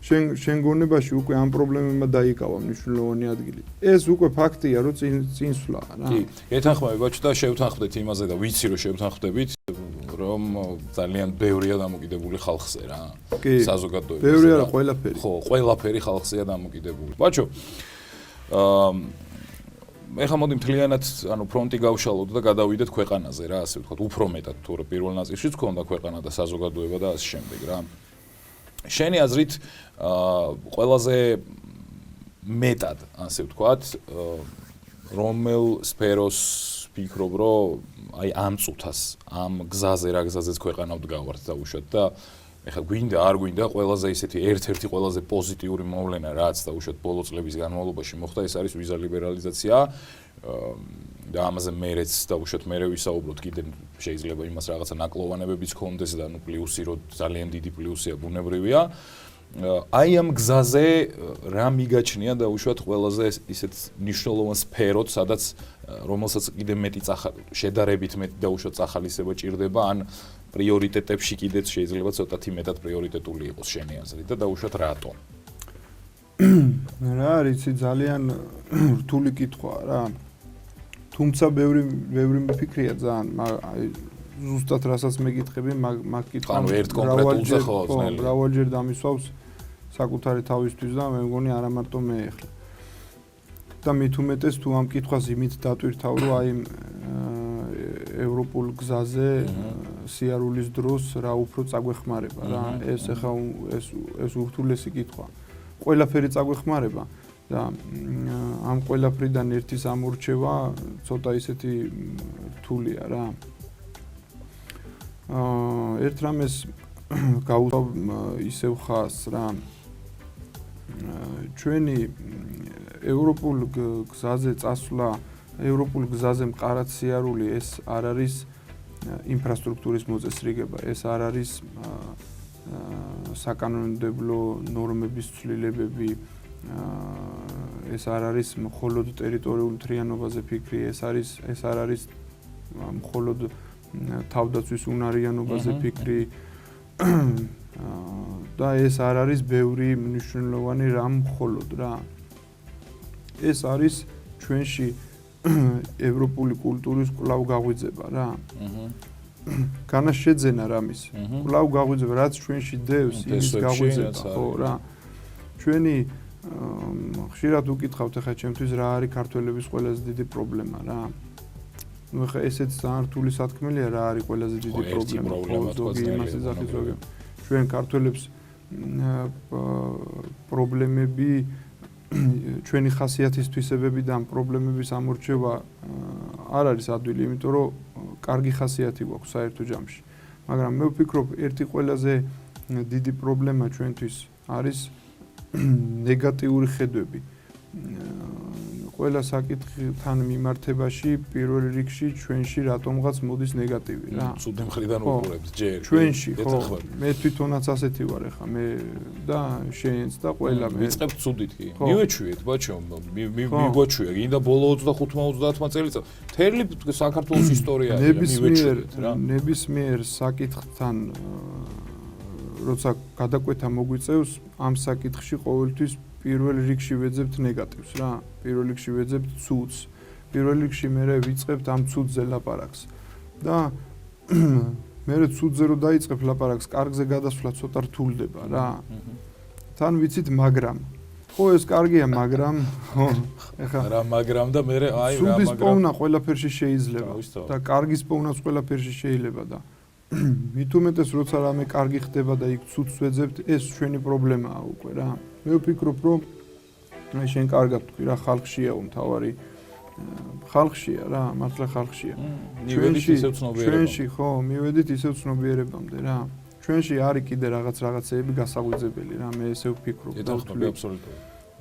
შენ გონებაში უკვე ამ პრობლემებმა დაიკავა მნიშვნელოვანი ადგილი. ეს უკვე ფაქტია, რომ წინსვლაა რა. კი, ეთანხმები ბაჭო და შევთანხმდეთ იმაზე და ვიცი რომ შევთანხმდებით, რომ ძალიან ბევრია დამოკიდებული ხალხზე რა. საზოგადოებაზე. ბევრი არა, ყველაფერი. ხო, ყველაფერი ხალხზეა დამოკიდებული. ბაჭო, ეხლა მოდი მთლიანად, ანუ ფრონტი გავშალოთ და გადავიდეთ ქვეყანაზე რა, ასე ვთქვათ, უფრო მეტად, თუ პირველ ნაწილშიც გქონდა ქვეყანა და საზოგადოება და ასე შემდეგ რა. შენი აზრით, ყველაზე მეტად, ასე ვთქვათ, რომელ სფეროს ფიქრობ, რომ აი ამ წუთას, ამ გზაზე რა გზაზეც ქვეყანა ვდგავართ დაუშვათ და ეხლა გვინდა არ გვინდა ყველაზე ისეთი ერთ-ერთი ყველაზე პოზიტიური მოვლენა რაც დაუშვათ ბოლო წლების განმავლობაში მოხდა, ეს არის ვიზა ლიბერალიზაცია და ამაზე მერეც დაუშვათ მერე ვისაუბროთ, კიდე შეიძლება იმას რაღაცა ნაკლოვანებებიც ქონდეს და ნუ პლუსი რო ძალიან დიდი პლუსია ბუნებრივია. აი ამ გზაზე რა მიგაჩნია დაუშვათ ყველაზე ისეთ მნიშვნელოვან სფეროთ, სადაც რომელსაც კიდე მეტი შედარებით მეტი დაუშვათ წახალისება ჭირდება, ან პრიორიტეტებში კიდეც შეიძლება ცოტათი მეტად პრიორიტეტული იყოს შენი აზრით და დაუშვათ რატომ? რა არის, ძალიან რთული კითხვაა რა. თუმცა ბევრი მიფიქრია ძალიან, აი ზუსტად რასაც მეკითხები, მაგ კითხვას ანუ ერთ კონკრეტულზე ხო ძნელი. მრავალჯერ დამისვავს საკუთარი თავისთვის და მე მგონი არა მარტო მე ახლა. და მით უმეტეს თუ ამ კითხვას იმით დატვირთავ, რომ აი ევროპულ გზაზე სიარულის დროს რა უფრო წაგვეხმარება რა. ეს ახლა ეს ურთულესი კითხვა. ყველაფერი წაგვეხმარება და ამ ყველაფრიდან ერთის ამორჩევა ცოტა ისეთი რთულია რა. ერთ რამეს გავუსვავ ისევ ხას რა. ჩვენი ევროპულ გზაზე წასვლა, ევროპულ გზაზე მყარად სიარული ეს არ არის ინფრასტრუქტურის მოწესრიგება, ეს არ არის საკანონმდებლო ნორმების ცვლილებები, ეს არ არის მხოლოდ ტერიტორიულ მთლიანობაზე ფიქრი, ეს არ არის მხოლოდ თავდაცვის უნარიანობაზე ფიქრი და ეს არ არის ბევრი მნიშვნელოვანი რამ მხოლოდ რა. ეს არის ჩვენში ევროპული კულტურის კვლავ გაღვიძება რა. განაშეძენა რამის. კვლავ გაღვიძება, რაც ჩვენში დევს, იმის გაღვიძება, ხო რა. ჩვენი ხშირად უკითხავთ ახლა ჩემთვის რა არის ქართველების ყველაზე დიდი პრობლემა რა. ნუ ახლა ესეც ძალიან რთული სათქმელია რა არის ყველაზე დიდი პრობლემა. ზოგი იმას ეძახის ზოგი. ჩვენ ქართველებს პრობლემები ჩვენი ხასიათის თვისებებიდან პრობლემების ამორჩევა არ არის ადვილი, იმიტომ რომ კარგი ხასიათი გვაქვს საერთო ჯამში. მაგრამ მე ვფიქრობ, ერთი ყველაზე დიდი პრობლემა ჩვენთვის არის ნეგატიური ხედვები. ყველა საკითხთან მიმართებაში პირველ რიგში ჩვენში რატომღაც მოდის ნეგატივი რა. ცუდი მხრიდან უყურებთ ჯერ. ჩვენში ხო, მე თვითონაც ასეთი ვარ ახლა, მე და შენც და ყველა მე. ვიწყებთ ცუდით კი. მივეჩვიეთ ბაჩო, მიგვაჩვია. გინდა ბოლო 25-30 წელიწად. მთელი საქართველოს ისტორია მივეჩვიეთ რა. ნებისმიერ საკითხთან როცა გადაკვეთა მოგვიწევს, ამ საკითხში ყოველთვის პირველ რიგში ვეძებთ ნეგატივს რა. პირველ რიგში ვეძებთ ცუდს. პირველ რიგში მე ვიწყებთ ამ ცუდზე ლაპარაკს. და მერე ცუდზე რო დაიწყებ ლაპარაკს, კარგზე გადასვლა ცოტა რთულდება რა. თან ვიცით, მაგრამ ხო ეს კარგია, მაგრამ ხო ეხა რა მაგრამ და მე აი რა ცუდის მაგრამ პოვნა ყველაფერში შეიძლება და კარგის პოვნაც ყველაფერში შეიძლება და მით უმეტეს როცა რამე კარგი ხდება და იქ ცუდს ვეძებთ, ეს ჩვენი პრობლემაა უკვე რა. მე ვფიქრობ, რომ აი შენ კარგად თქვი რა, ხალხშია უმთავარი ხალხშია რა, მართლა ხალხშია. ჩვენში ხო, მივედით ისევ ცნობიერებამდე რა. ჩვენში არის კიდე რაღაცეები გასაღვიძებელი რა, მე ესე ვფიქრობ.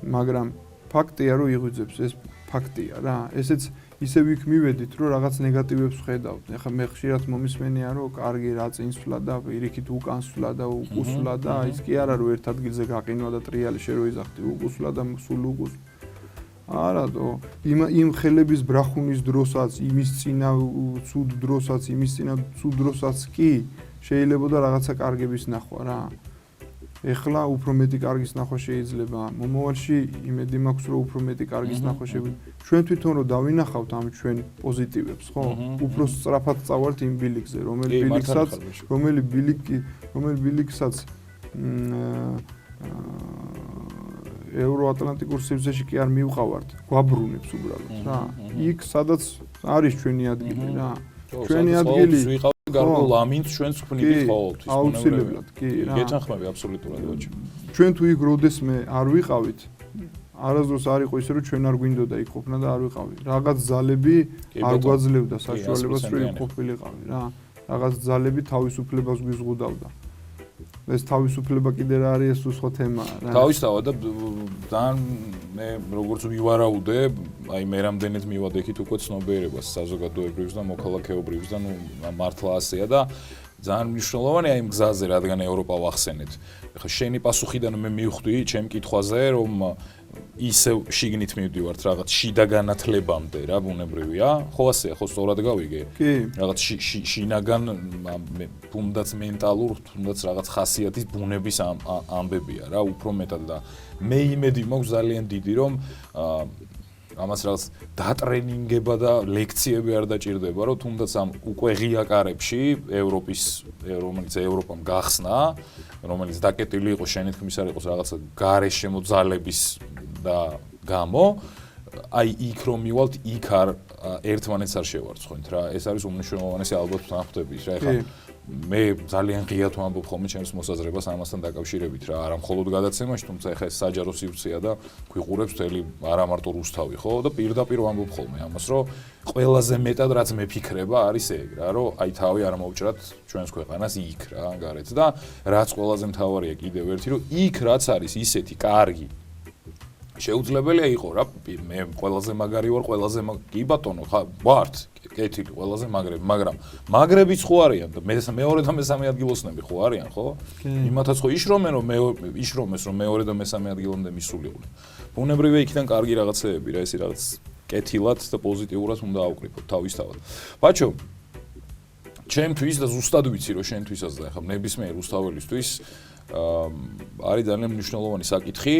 მაგრამ ფაქტია რომ იღვიძებს, ეს ფაქტია რა. ესეც ისევ იქ მივედით რომ რაღაც ნეგატივებს ხედავთ. ეხლა მე ხშირად მომისმენია რომ კარგი რა წინსვლა და პირიქით უკანსვლა და უკუსვლა და ის კი არა რომ ერთ ადგილზე გაყინვა და ტრიალი შე რო იზახდი უკუსვლა და სულ უკუსვლა. არა დო იმ ხელების ბრახუნის დროსაც, იმის წინა ცუდ დროსაც, იმის წინა ცუდ დროსაც კი შეიძლება და რაღაცა კარგების ნახვა რა. ეხლა უფრო მეტი კარგის ნახვა შეიძლება. მომავალში იმედი მაქვს რომ უფრო მეტი კარგის ნახვა შეიძლება. ჩვენ თვითონ რომ დავინახავთ ამ ჩვენ პოზიტივებს, ხო? უფრო სწრაფად წავართ იმ ბილიკზე, რომელი ბილიკსაც ევროატლანტიკურ სივრცეში კი არ მივყავართ, გვაბრუნებს უბრალოდ რა. იქ სადაც არის ჩვენი ადგილი რა. ჩვენი ადგილი გარკვეულ ამინს ჩვენს ხვნით ყოველთვის. აუცილებლად, კი რა. გეთანხმები აბსოლუტურად ვაჭი. ჩვენ თუ იქ როდესმე არ ვიყავით, არასდროს არ იყო ისე რომ ჩვენ არ გვინდოდა იქ ყოფნა და არ ვიყავით. რაღაც ძალები არ გვაძლევდა საშუალებას რომ იქ ყოფილიყავი რა. რაღაც ძალები თავისუფლებას გვიზღუდავდა. ეს თავისუფლება კიდე რა არის, ეს სხვა თემაა რა. თავისთავად და ძალიან მე როგორც ვივარაუდე, აი მე რამდენად მივადექით უკვე ცნობიერებას საზოგადოებრივს და მოქალაქეობრივს და ნუ მართლა ასეა და ძალიან მნიშვნელოვანია იმ გზაზე, რადგან ევროპა ვახსენეთ. ეხლა შენი პასუხიდან მე მივხვდი ჩემ კითხვაზე, რომ ისევ შიგნით მივდივართ რაღაც შიდა განათლებამდე რა ბუნებრივია. ხო ასეა, ხო სწორად გავიგე? კი. რაღაც შინაგან თუნდაც მენტალურ, თუნდაც რაღაც ხასიათის ბუნების ამბებია რა, უფრო მეტად და მე იმედი მაქვს ძალიან დიდი, რომ ამას რაღაც დატრენინგება და ლექციები არ დაჭირდება, რომ თუნდაც ამ უკვე ღია კარებში რომელიც ევროპამ გახსნა, რომელიც დაკეტილი იყო შენი თქმის არ იყოს რაღაცა გარეშემო ძალების და გამო, აი იქ რომ მივალთ, იქ არ ერთმანეთს არ შევარცხნით რა. ეს არის უმნიშვნელოვანესი ალბათ თანხმდები რა. ეხლა მე ძალიან ღიად ვამბობ ხოლმე ჩემს მოსაზრებას ამასთან დაკავშირებით რა. არა მხოლოდ გადაცემაში, თუმცა ეხლა ეს საჯარო სივრცეა და გვიყურებს მთელი არა მარტო რუსთავი, ხო? და პირდაპირ ვამბობ ხოლმე ამას, რომ ყველაზე მეტად რაც მეფიქრება არის ეგ რა, რომ აი თავი არ მოვჭრათ ჩვენს ქვეყანას იქ რა, გარეთ და რაც ყველაზე მთავარია კიდევ ერთი, რომ იქ რაც არის ისეთი კარგი შეუძლებელია იყო რა, მე ყველაზე მაგარი ვარ, ყველაზე კი ბატონო, ხა ვართ, კეთილი, ყველაზე მაგრები, მაგრამ მაგრებიც ხო არიან და მეორე და მესამე ადგილოსნები ხო არიან, ხო? იმათაც ხო იშრომენ, რომ იშრომეს, რომ მეორე და მესამე ადგილამდე მისულიყვნენ. ბუნებრივია იქიდან კარგი რაღაცეები რა, ესე რაღაც კეთილად და პოზიტიურად უნდა ავკრიფოთ თავისთავად. ბაჩო, ჩემთვის და ზუსტად ვიცი, რომ შენთვისაც და ახლა ნებისმიერ რუსთაველისთვის არის ძალიან მნიშვნელოვანი საკითხი.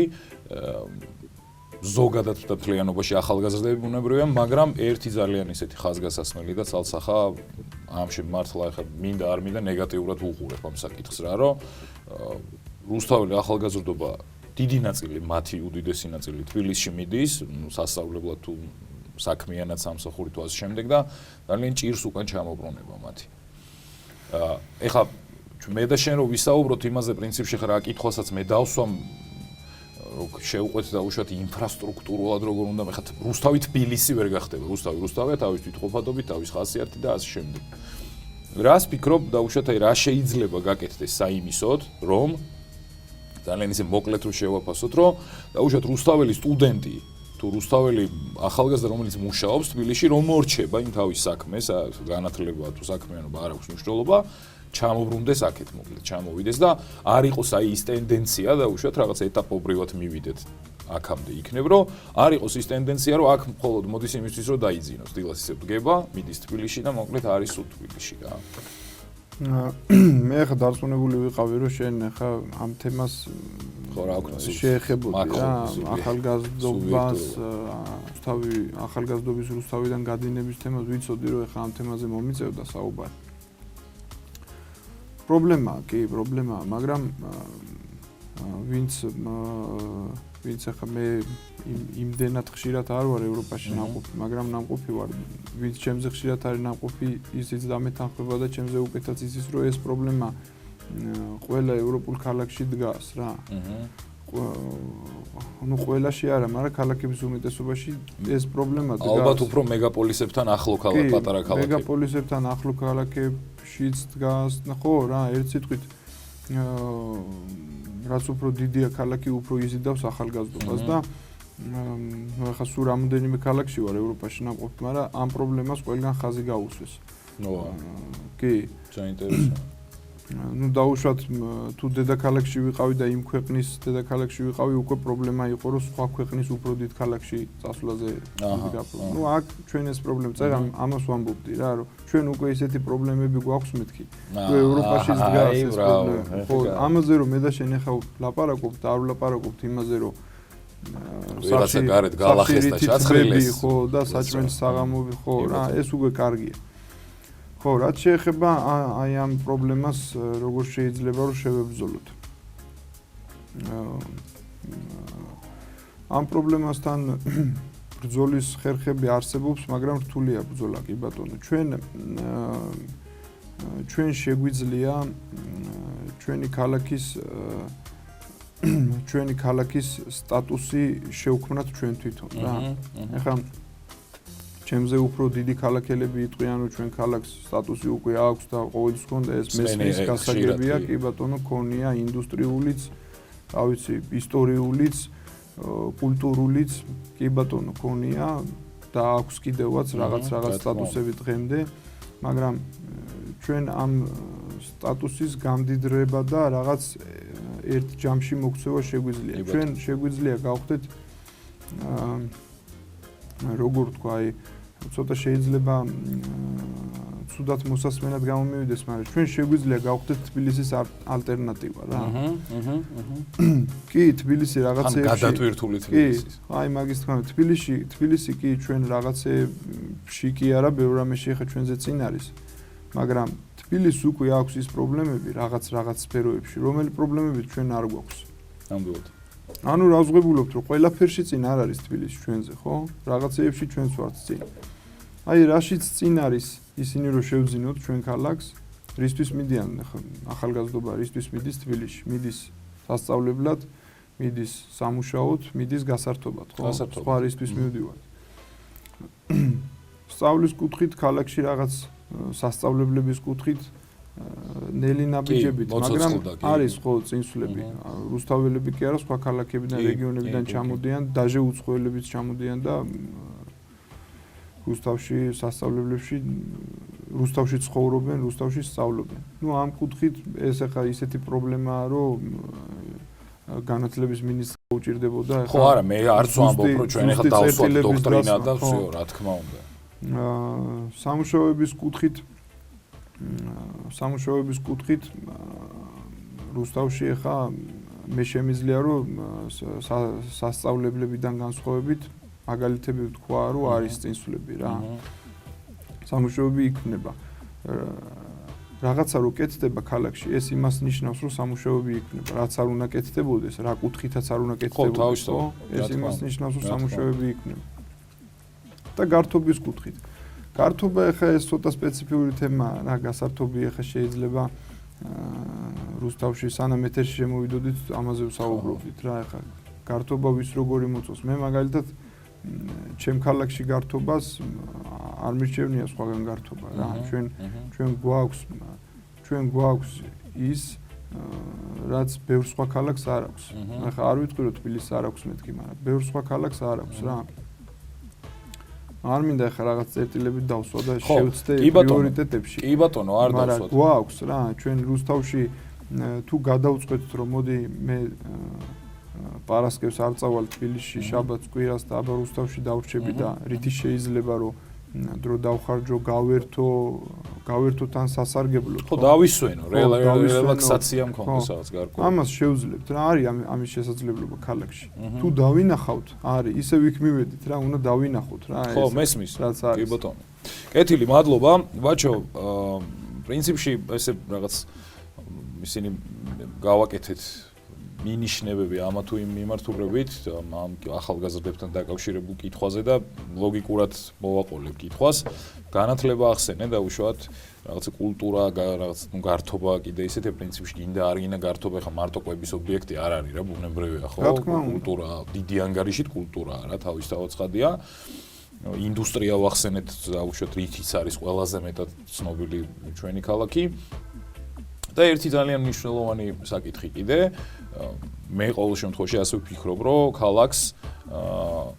ზოგადად და მთლიანობაში ახალგაზრდები ბუნებრივია, მაგრამ ერთი ძალიან ისეთი ხაზგასასმელი და ცალსახა ამ შემართლა ახლა მინდა არ მინდა ნეგატიურად უყურებ ამ საკითხს რა, რომ რუსთაველი ახალგაზრდობა დიდი ნაწილი, მათი უდიდესი ნაწილი თბილისში მიდის, სასწავლებლად თუ საქმიანად სამსახურით თუ ასე შემდეგ და ძალიან ჭირს უკან ჩამობრუნება მათი. ეხლა მე და შენ რო ვისაუბროთ იმაზე პრინციპში ხა რა კითხვასაც მე დავსვამ შევყვეთ და უშუალოდ ინფრასტრუქტურულად როგორ უნდა მე ხა რუსთავი თბილისი ვერ გახდება, რუსთავია თავის თვითყოფადობით, თავის ხასიათით და ასე შემდეგ. რას ფიქრობ და უშუალოდ აი რა შეიძლება გაკეთდეს საიმისოდ, რომ ძალიან ისე მოკლედ რო შევაფასოთ, რომ და უშუალოდ რუსთაველი სტუდენტი თუ რუსთაველი ახალგაზრდა რომელიც მუშაობს თბილისში რომ მორჩება იმ თავის საქმეს, განათლება თუ საქმიანობა არ აქვს მნიშვნელობა, ჩამობრუნდეს აქეთ მოკლედ, ჩამოვიდეს და არ იყოს აი ის ტენდენცია და უშუალოდ რაღაც ეტაპობრივად მივიდეთ აქამდე იქნებ, რომ არ იყოს ის ტენდენცია, რომ აქ მხოლოდ მოდის იმისთვის, რომ დაიძინოს, დილას ისე დგება, მიდის თბილისში და მოკლედ არის სულ თბილისში რა. მე ხა დარწმუნებული ვიყავი, რომ შენ ხა ამ თემას ხო რა აქვს შეეხებოდი რა, ახალგაზრდობას, ახალგაზრდობის რუსთავიდან გადინების თემას ვიცოდი, რომ ხა ამ თემაზე მომიწევდა საუბარი. პრობლემაა, კი, პრობლემაა, მაგრამ ვინც ახლა მე იმდენად ხშირად არ ვარ ევროპაში ნამყოფი, მაგრამ ნამყოფი ვარ, ვინც ჩემზე ხშირად არის ნამყოფი, ისიც დამეთანხმება და ჩემზე უკეთაც იცის, რომ ეს პრობლემა ყველა ევროპულ ქალაქში დგას რა. ну ყველაში არა, მაგრამ ქალაქების უმეტესობაში ეს პრობლემა დგას. ალბათ უფრო მეგაპოლისებთან ახლო ქალაქ, პატარა ქალაქები. მეგაპოლისებთან ახლო ქალაქებშიც დგას, ხო რა, ერთ სიტყვით რაც უფრო დიდია ქალაქი, უფრო იზიდავს ახალგაზრდობას და ახლა სულ რამოდენიმე ქალაქში ვარ ევროპაში ნამყოფი, მაგრამ ამ პრობლემას ყველგან ხაზი გაუსვეს. კი. საინტერესო. ну დაუშვათ თუ დედაქალაქში ვიყავი და იმ ქვეყნის დედაქალაქში ვიყავი, უკვე პრობლემა იყო, რომ სხვა ქვეყნის უფრო დიდ ქალაქში წასვლაზე გაფრთხილდა. ну აქ ჩვენ ეს პრობლემა წერა, ამას ვამბობდი რა, რომ ჩვენ უკვე ისეთი პრობლემები გვაქვს მეთქი. თუ ევროპაშიც დგას ეს პრობლემა. ხო, ამაზე რომ მე და შენ ახლა ლაპარაკობთ, არ ვლაპარაკობთ იმაზე, რომ ვიღაცა გარეთ გალახეს და ჩაცხრილეს. ხო, და საჭმელის საღამოები, ხო რა, ეს უკვე კარგია. ხო, რაც შეეხება აი ამ პრობლემას, როგორ შეიძლება რომ შევებრძოლოთ. ამ პრობლემასთან ბრძოლის ხერხები არსებობს, მაგრამ რთულია ბრძოლა, კი ბატონო. ჩვენ შეგვიძლია ჩვენი ქალაქის სტატუსი შევქმნათ ჩვენ თვითონ რა. ეხლა ჩემზე უფრო დიდი ქალაქელები იტყვიან, რომ ჩვენ ქალაქს სტატუსი უკვე აქვს და ყოველთვის გქონდა ეს მესმის გასაგებია, კი ბატონო, ქონია ინდუსტრიულიც, რა ვიცი, ისტორიულიც, კულტურულიც, კი ბატონო, ქონია და აქვს კიდევაც რაღაც სტატუსები დღემდე, მაგრამ ჩვენ ამ სტატუსის გამდიდრება და რაღაც ერთ ჯამში მოქცევა შეგვიძლია. ჩვენ შეგვიძლია გავხდეთ როგორ თქვა, აი ცოტა შეიძლება ცუდად მოსასმენად გამომივიდეს, მაგრამ ჩვენ შეგვიძლია გავხდეთ თბილისის ალტერნატივა რა. კი, თბილისი რაღაცეებში გადატვირთული თბილისის. აი მაგის თქმა, თბილისი კი ჩვენ რაღაცეებში კი არა, ბევრ რამეში ხა ჩვენზე წინ არის. მაგრამ თბილისს უკვე აქვს ის პრობლემები რაღაც სფეროებში, რომელი პრობლემები ჩვენ არ გვაქვს. ნამდვილად. ანუ რა ვზღებულობთ, რომ ყველაფერში წინ არ არის თბილისი ჩვენზე, ხო? რაღაცეებში ჩვენც ვართ წინ. აი რაშიც წინ არის ისინი, რომ შევძინოთ ჩვენ ქალაქს, რისთვის მიდიან ახალგაზრდობა, რისთვის მიდის თბილისში? მიდის სასწავლებლად, მიდის სამუშაოდ, მიდის გასართობად, ხო? სხვა რისთვის მივდივართ. სწავლის კუთხით ქალაქში რაღაც სასწავლებლების კუთხით ნელი ნაბიჯებით, მაგრამ არის ხო წინსვლები. რუსთაველები კი არა, სხვა ქალაქებიდან, რეგიონებიდან ჩამოდიან, დაჟე უცხოელებიც ჩამოდიან და რუსთავში სასწავლებლებში, რუსთავში ცხოვრობენ, რუსთავში სწავლობენ. ну ამ კუთხით ეს ახლა ისეთი პრობლემაა, რომ განათლების მინისტრს უჭირდებოდა ხო არა, მე არც ვამბობ, რომ ჩვენ ახლა დავსვათ დოქტრინა და всё, რა თქმა უნდა. სამუშაოების კუთხით რუსთავში ახლა მე შემიძლია რომ სასწავლებლებიდან განსხვავებით მაგალითები ვთქვა, რომ არის წინსვლები რა. სამუშაოები იქნება. რაღაცა რო კეთდება ქალაქში, ეს იმას ნიშნავს, რომ სამუშაოები იქნება. რაც არ უნდა კეთდებოდეს, რა კუთხითაც არ უნდა კეთდებოდეს, ხო? ეს იმას ნიშნავს, რომ სამუშაოები იქნება. და გართობის კუთხით. გართობა ახლა ეს ცოტა სპეციფიური თემაა, რა გასართობი ახლა შეიძლება რუსთავში სანამ ეთერში შემოვიდოდით, ამაზე ვსაუბრობდით რა ახლა. გართობა ვის როგორი მოწოს. მე მაგალითად ჩემ ქალაქში გართობას არ მირჩევნია სხვაგან გართობა რა. ჩვენ გვაქვს ის რაც ბევრ სხვა ქალაქს არ აქვს. ახლა არ ვიტყვი რომ თბილისს არ აქვს მეთქი, მაგრამ ბევრ სხვა ქალაქს არ აქვს რა. არ მინდა ახლა რაღაც წერტილებით დავსვა და შევცდე პრიორიტეტებში. კი ბატონო, არ დავსვათ. მაგრამ გვაქვს რა, ჩვენ რუსთავში თუ გადავწყვეტთ რომ მოდი მე პარასკევს არ წავალ თბილისში, შაბათს, კვირას და აბა რუსთავში დავრჩები და რითი შეიძლება რომ დრო დავხარჯო, გავერთო თან სასარგებლოდ. ხო, დავისვენო, რელაქსაცია მქონდეს რაღაც გარკვეული. ამას შევძლებთ რა, არის ამის შესაძლებლობა ქალაქში. თუ დავინახავთ, არის, ისევ იქ მივედით რა, უნდა დავინახოთ რა. ხო, მესმის. კი ბატონო. კეთილი, მადლობა. ბაჩო, პრინციპში ესე რაღაც ისინი გავაკეთეთ მინიშნებები ამა თუ იმ მიმართულებით ამ ახალგაზრდებთან დაკავშირებულ კითხვაზე და ლოგიკურად მოვაყოლებ კითხვას. განათლება ახსენე და უშუალოდ რაღაცა კულტურა, რაღაც გართობა კიდე ისეთი პრინციპში გინდა არ გინდა გართობა ხა მარტო კვების ობიექტი არ არის რა, ბუნებრივია ხო? კულტურა, დიდი ანგარიშით კულტურაა რა, თავისთავად ცხადია. ინდუსტრია ვახსენეთ და უშუალოდ რითიც არის ყველაზე მეტად ცნობილი ჩვენი ქალაქი. და ერთი ძალიან მნიშვნელოვანი საკითხი კიდე, მე ყოველ შემთხვევაში ასე ვფიქრობ, რომ ქალაქს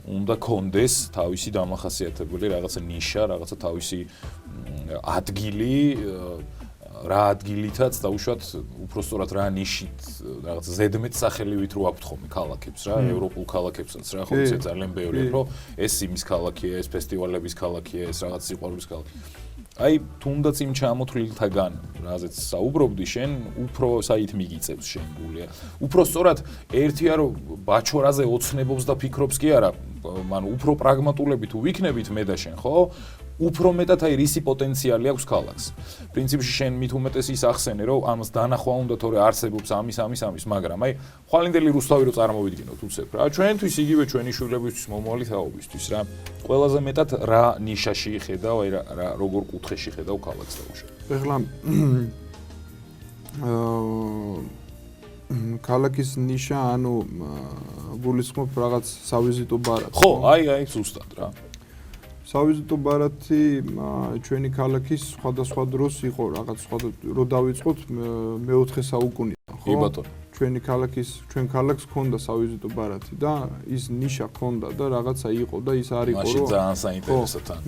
უნდა კონდეს თავისი დამახასიათებელი რაღაცა ნიშა, რაღაცა თავისი ადგილი, რა ადგილითაც და უშუალოდ უფრო სწორად რა ნიშით, რაღაცა ზედმეტ სახელივით რო აქვთ ხოლმე ქალაქებს რა, ევროპულ ქალაქებსაც რა, ხო ისე ძალიან ბევრია, რომ ეს იმის ქალაქია, ეს ფესტივალების ქალაქია, ეს რაღაც სიყვარულის ქალაქია. აი, თუნდაც იმ ჩამოთვლილთაგან, რაზეც საუბრობდი, შენ უფრო საით მიგიწევს შენ გულია. უფრო სწორად ერთია რომ ბაჩორაზე ოცნებობს და ფიქრობს კი არა, მან უფრო პრაგმატულები თუ ვიქნებით მე და შენ, ხო? უფრო მეტად აი რისი პოტენციალი აქვს ქალაქს. პრინციპში შენ მით უმეტეს ის ახსენე, რომ ამას დანახვა უნდა თორე არსებობს ამის, მაგრამ აი ხვალინდელი რუსთავი რო წარმოვიდგინოთ უცებ რა, ჩვენთვის იგივე ჩვენი შვილებისთვის, მომავალი თაობისთვის რა. ყველაზე მეტად რა ნიშაში ხედავ, აი რა როგორ კუთხეში ხედავ ქალაქს და უშუალოდ. ეხლა ქალაქის ნიშა, ანუ გულისხმობ რაღაც სავიზიტო ბარათი. ხო, აი ზუსტად რა. სავიზიტო ბარათი ჩვენი ქალაქის სხვადასხვა დროს იყო რაღაც რო დავიწყოთ მე-4 საუკუნიდან, ხო? კი ბატონო. ჩვენ ქალაქს ჰქონდა სავიზიტო ბარათი და ის ნიშა ჰქონდა და რაღაცა იყო და ის არ იყო რომ მაშინ ძალიან საინტერესო თან.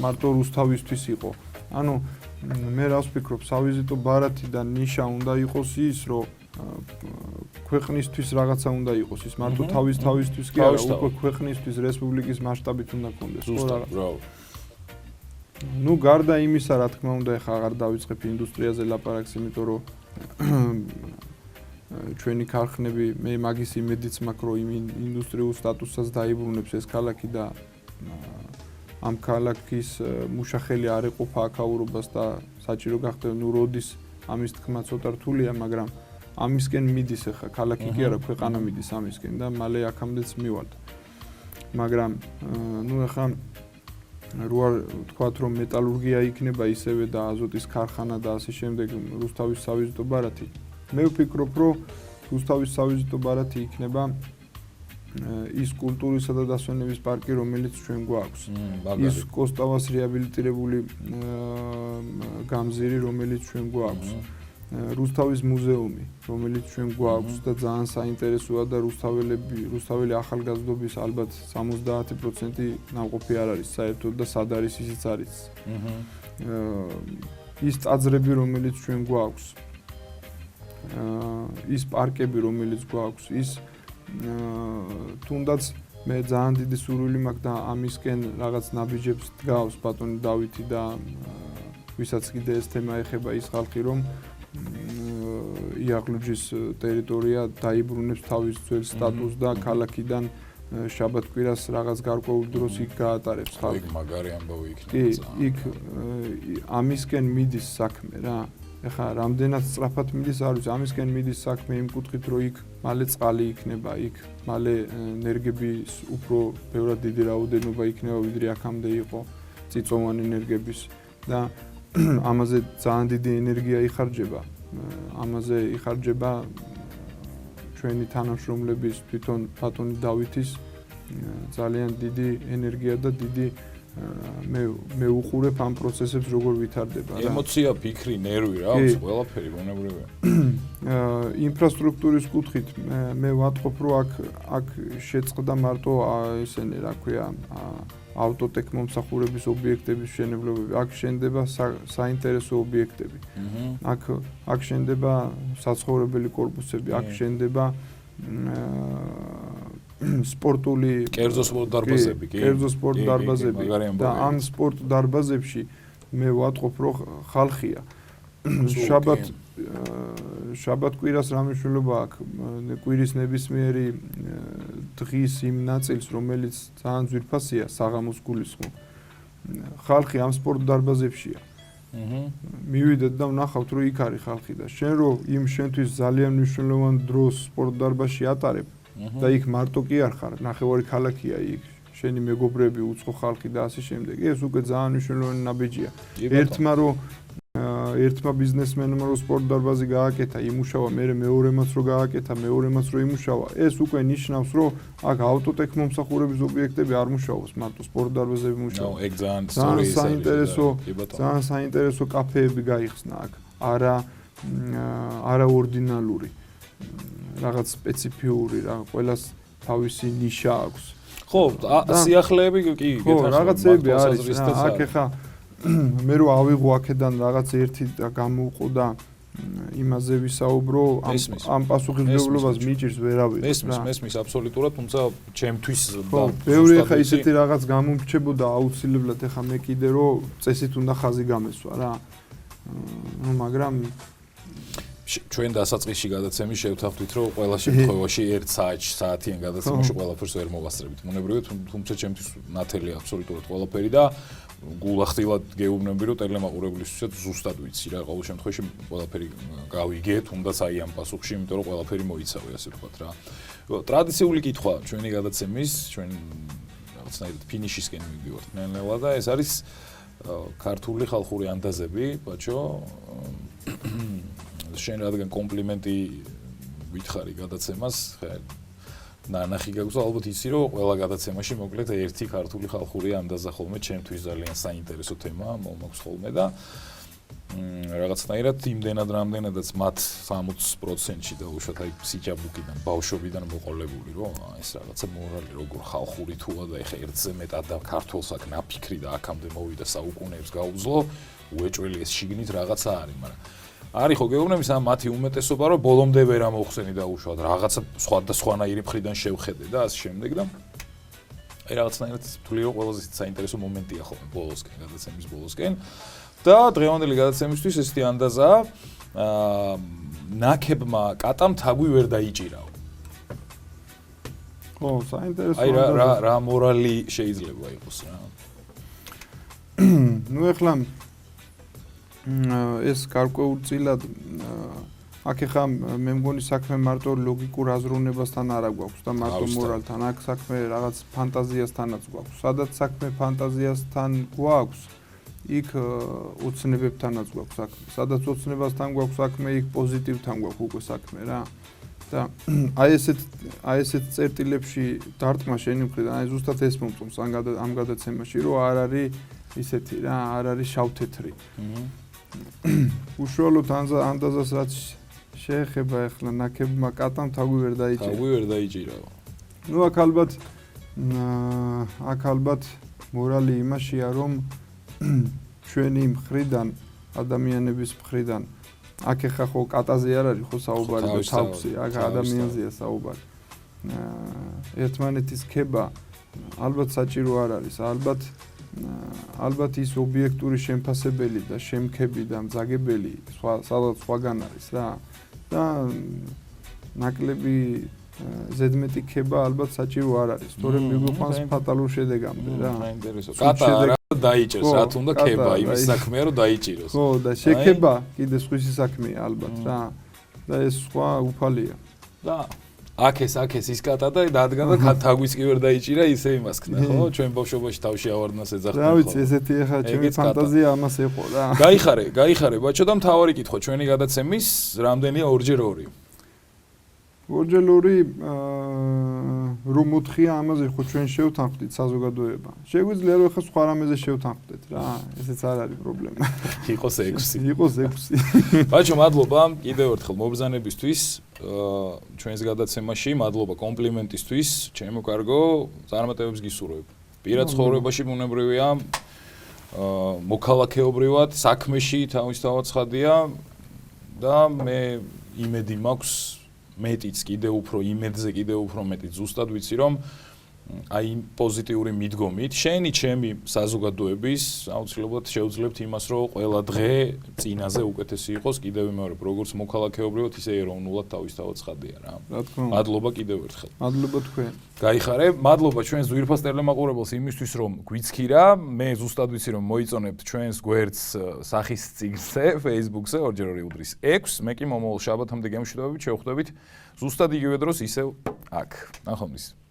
მარტო რუსთავისთვის იყო. ანუ მე რას ვფიქრობ, სავიზიტო ბარათი და ნიშა უნდა იყოს ის, რომ ქვეყნისთვის რაღაცა უნდა იყოს, ის მარტო თავისთვის კი არა, უკვე ქვეყნისთვის რესპუბლიკის მასშტაბით უნდა კონდეს, ხო რაღაც. ნუ გარდა იმისა, რა თქმა უნდა, ეხა აღარ დავიწყებ ინდუსტრიაზე ლაპარაკს, იმიტომ რომ ჩვენი ქარხნები, მე მაგის იმედიც მაქვს, რომ იმ ინდუსტრიულ სტატუსსაც დაიბრუნებს ეს ქალაქი და ამ ქალაქის მუშახელი არ ეყოფა აქაურობას და საჭირო გახდება, ნუ როდის ამის თქმა ცოტა რთულია, მაგრამ ამისკენ მიდის ახლა ქალაქი კი არა, ქვეყანა მიდის ამისკენ და მალე აქამდეც მივალთ. მაგრამ ნუ ახლა რო თქვათ რომ მეტალურგია იქნება ისევე და აზოტის ქარხანა და ასე შემდეგ, რუსთავის სავიზიტო ბარათი. მე ვფიქრობ, რომ რუსთავის სავიზიტო ბარათი იქნება ის კულტურისა და დასვენების პარკი, რომელიც ჩვენ გვაქვს. ის კოსტავას რეაბილიტირებული გამზირი, რომელიც ჩვენ გვაქვს. რუსთავის მუზეუმი, რომელიც ჩვენ გვაქვს და ძალიან საინტერესოა და რუსთაველი ახალგაზრდობის ალბათ 70% ნამყოფი არ არის საერთოდ და სად არის ისიც არის. ის ტაძრები, რომელიც ჩვენ გვაქვს. ის პარკები, რომელიც გვაქვს, ის თუნდაც მე ძალიან დიდი სურვილი მაქვს და ამისკენ რაღაც ნაბიჯებს დგავს ბატონი დავითი და ვისაც კიდე ეს თემა ეხება ის ხალხი, რომ იაღლუჯის ტერიტორია დაიბრუნებს თავის ძველ სტატუსს და ქალაქიდან შაბათ-კვირას რაღაც გარკვეულ დროს იქ გაატარებს ხალხი. იქ მაგარი ამბავი იქნება. კი, იქ ამისკენ მიდის საქმე რა. ეხლა რამდენად სწრაფად მიდის არ ვიცი, ამისკენ მიდის საქმე იმ კუთხით, რომ იქ მალე წყალი იქნება, იქ მალე ენერგების უფრო ბევრად დიდი რაოდენობა იქნება, ვიდრე აქამდე იყო წიწვოვანი ენერგების და ამაზე ძალიან დიდი ენერგია იხარჯება. ამაზე იხარჯება ჩვენი თანამშრომლების, თვითონ ბატონი დავითის ძალიან დიდი ენერგია და დიდი მე უყურებ ამ პროცესებს როგორ ვითარდება რა. ემოცია, ფიქრი, ნერვი რა, ყველაფერი ბუნებრივია. ინფრასტრუქტურის კუთხით მე ვატყობ, რომ აქ შეწყდა მარტო ესენი, რა ქვია, ავტოტეკ მომსახურების ობიექტების მშენებლობები, აქ შენდება საინტერესო ობიექტები. აქ შენდება საცხოვრებელი კორპუსები, აქ შენდება სპორტული კერძო სპორტ დარბაზები, კი? კერძო სპორტ დარბაზები და ამ სპორტ დარბაზებში მე ვატყობ, რომ ხალხია. შაბათ-კვირას რა მნიშვნელობა აქვს? კვირის ნებისმიერი დღის იმ ნაწილს, რომელიც ძალიან ძვირფასია, საღამოს გულისხმობ. ხალხი ამ სპორტ დარბაზებშია მივიდეთ და ვნახავთ რომ იქ არის ხალხი და შენ რო იმ შენთვის ძალიან მნიშვნელოვან დროს სპორტ დარბაზში ატარებ და იქ მარტო კი არ ხარ, ნახევარი ქალაქია იქ, შენი მეგობრები, უცხო ხალხი და ასე შემდეგ. ეს უკვე ძალიან მნიშვნელოვანი ნაბიჯია. ერთმა ბიზნესმენმა რო სპორტ დარბაზი გააკეთა, იმუშავა, მეორემაც რო გააკეთა, მეორემაც რო იმუშავა, ეს უკვე ნიშნავს, რომ აქ ავტოტექ მომსახურების ობიექტები არ მუშაობს, მარტო სპორტ დარბაზები მუშაობს. ეგ ძალიან ძალიან საინტერესო კაფეები გაიხსნა აქ, არა ორდინალური, რაღაც სპეციფიური, ყველას თავისი ნიშა აქვს. ხო, სიახლეები კი, რაღაცები არის, აქ ეხა მე რო ავიღო აქედან რაღაც ერთი და გამოვყო და იმაზე ვისაუბრო, ამ პასუხისმგებლობას მიჭირს ვერავინ. მესმის აბსოლუტურად, თუმცა ჩემთვის ბევრი ეხა ისეთი რაღაც გამომრჩებოდა აუცილებლად ეხა მე კიდე რომ წესით უნდა ხაზი გამესვა რა. მაგრამ ჩვენ დასაწყისში გადაცემის შევთანხმდით, რომ ყველა შემთხვევაში 1 საათიან გადაცემაში ყველაფერს ვერ მოვასწრებით. მონებრივია, თუმცა ჩემთვის ნათელი აბსოლუტურად ყველაფერი და გულახდილად გეუბნები, რომ ტელემაყურებლისთვისაც ზუსტად ვიცი რა, ყოველ შემთხვევაში ყველაფერი გავიგე, თუნდაც აი ამ პასუხში, იმიტომ რომ ყველაფერი მოიცავე, ასე ვთქვათ რა. ტრადიციული კითხვა ჩვენი გადაცემის, ჩვენ რაღაცნაირად ფინიშისკენ მივდივართ ნელ-ნელა და ეს არის ქართული ხალხური ანდაზები, ბაჭო. შენ რადგან კომპლიმენტი ვითხარი გადაცემას, ნანახი გაქვს, ალბათ იცი რომ ყველა გადაცემაში მოკლედ ერთი ქართული ხალხური ანდაზა ხოლმე ჩემთვის ძალიან საინტერესო თემა მომაქვს ხოლმე და რაღაცნაირად იმდენად რამდენადაც მათ 60%-ში და უშუალოდ აი სიჭაბუკიდან, ბავშვობიდან მოყოლებული რომ ეს რაღაცა მორალი როგორ ხალხური თუა და ეხა ერთზე მეტად და ქართულს აქ ნაფიქრი და აქამდე მოვიდა საუკუნეებს გაუძლო, უეჭველი ეს შიგნით რაღაცა არის, მაგრამ არის ხო გეუბნების ამ მათი უმეტესობა რომ ბოლომდე ვერ ამოხსენი და უშუალოდ რაღაცა სხვადასხვანაირი მხრიდან შევხედე და ასე შემდეგ და აი რაღაცნაირად თვლი რომ ყველაზე საინტერესო მომენტია ხოლმე ბოლოსკენ გადაცემის ბოლოსკენ და დღევანდელი გადაცემისთვის ესეთი ანდაზაა ნაკებმა კატამ თაგვი ვერ დაიჭირაო. ხო, საინტერესო. აი რა მორალი შეიძლება იყოს რა. ნუ ეხლა ეს გარკვეულწილად აქ ეხა მე მგონი საქმე მარტო ლოგიკურ აზროვნებასთან არ გვაქვს და მარტო მორალთან, აქ საქმე რაღაც ფანტაზიასთანაც გვაქვს. სადაც საქმე ფანტაზიასთან გვაქვს, იქ ოცნებებთანაც გვაქვს საქმე. სადაც ოცნებასთან გვაქვს საქმე, იქ პოზიტივთან გვაქვს უკვე საქმე რა. და აი ესეთ წერტილებში დარტყმა შენი მხრიდან, აი ზუსტად ეს მომწონს ამ გადაცემაში, რომ არ არის ისეთი რა, არ არის შავ-თეთრი. უშუალოდ ანდაზას რაც შეეხება ახლა ნაკებმა კატამ თაგვი ვერ დაიჭირა. თაგვი ვერ დაიჭირაო. ნუ აქ ალბათ მორალი იმაშია რომ ჩვენი მხრიდან ადამიანების მხრიდან აქ ეხა ხო კატაზე არ არის ხო საუბარი და თავში აქ ადამიანზეა საუბარი. ერთმანეთის ქება ალბათ საჭირო არ არის. ალბათ ის ობიექტური შემფასებელი და შემქები და მძაგებელი სადაც სხვაგან არის რა. და ნაკლები ზედმეტი ქება ალბათ საჭირო არ არის. თორემ მიგვიყვანს ფატალურ შედეგამდე რა. საინტერესო. კატა რა დაიჭერს, რა თუნდა ქება, იმის საქმეა რომ დაიჭიროს. ხო, და შექება კიდე სხვისი საქმეა ალბათ რა. და ეს სხვა უფალია. და აქ ეს ის კატა და დადგა და თაგვიც კი ვერ დაიჭირა, ისე იმას ქნა, ხო? ჩვენ ბავშვობაში თავში ავარდნას ეძახდნენ. რა ვიცი, ესეთი ახლა ჩემი ფანტაზია ამას ეყო რა. გაიხარე, ბაჭო და მთავარი კითხვა ჩვენი გადაცემის რამდენია 2x2? 2x2 რომ მოთხია ამაზე ხო ჩვენ შევთანხმდით საზოგადოება. შეგვიძლია რომ ახლა სხვა რამეზე შევთანხმდეთ რა, ესეც არ არის პრობლემა. იყოს 6. იყოს 6. ბაჭო, მადლობა კიდევ ერთხელ მობრძანებისთვის, ჩვენს გადაცემაში, მადლობა კომპლიმენტისთვის, ჩემო კარგო, წარმატებებს გისურვებ. პირად ცხოვრებაში ბუნებრივია, მოქალაქეობრივად, საქმეში თავისთავად ცხადია და მე იმედი მაქვს მეტიც კიდე უფრო იმედზე კიდე უფრო მეტიც ზუსტად ვიცი რომ აი იმ პოზიტიური მიდგომით შენი ჩემი საზოგადოების აუცილებლად შეუძლებთ იმას, რომ ყველა დღე წინაზე უკეთესი იყოს, კიდევ ვიმეორებ, როგორც მოქალაქეობრივად, ისე ეროვნულად თავისთავად ცხადია რა. რა თქმა უნდა. მადლობა კიდევ ერთხელ. მადლობა თქვენ. გაიხარე, მადლობა ჩვენს ძვირფას ტელემაყურებელს იმისთვის, რომ გვიცქირა. მე ზუსტად ვიცი, რომ მოიწონებთ ჩვენს გვერდს სახის წიგნზე, Facebook-ზე 2 უდრის 6. მე კი მომავალ შაბათამდე გემშვიდობებით შევხვდებით ზუსტად იგივე დროს ისევ აქ. ნახვამდის.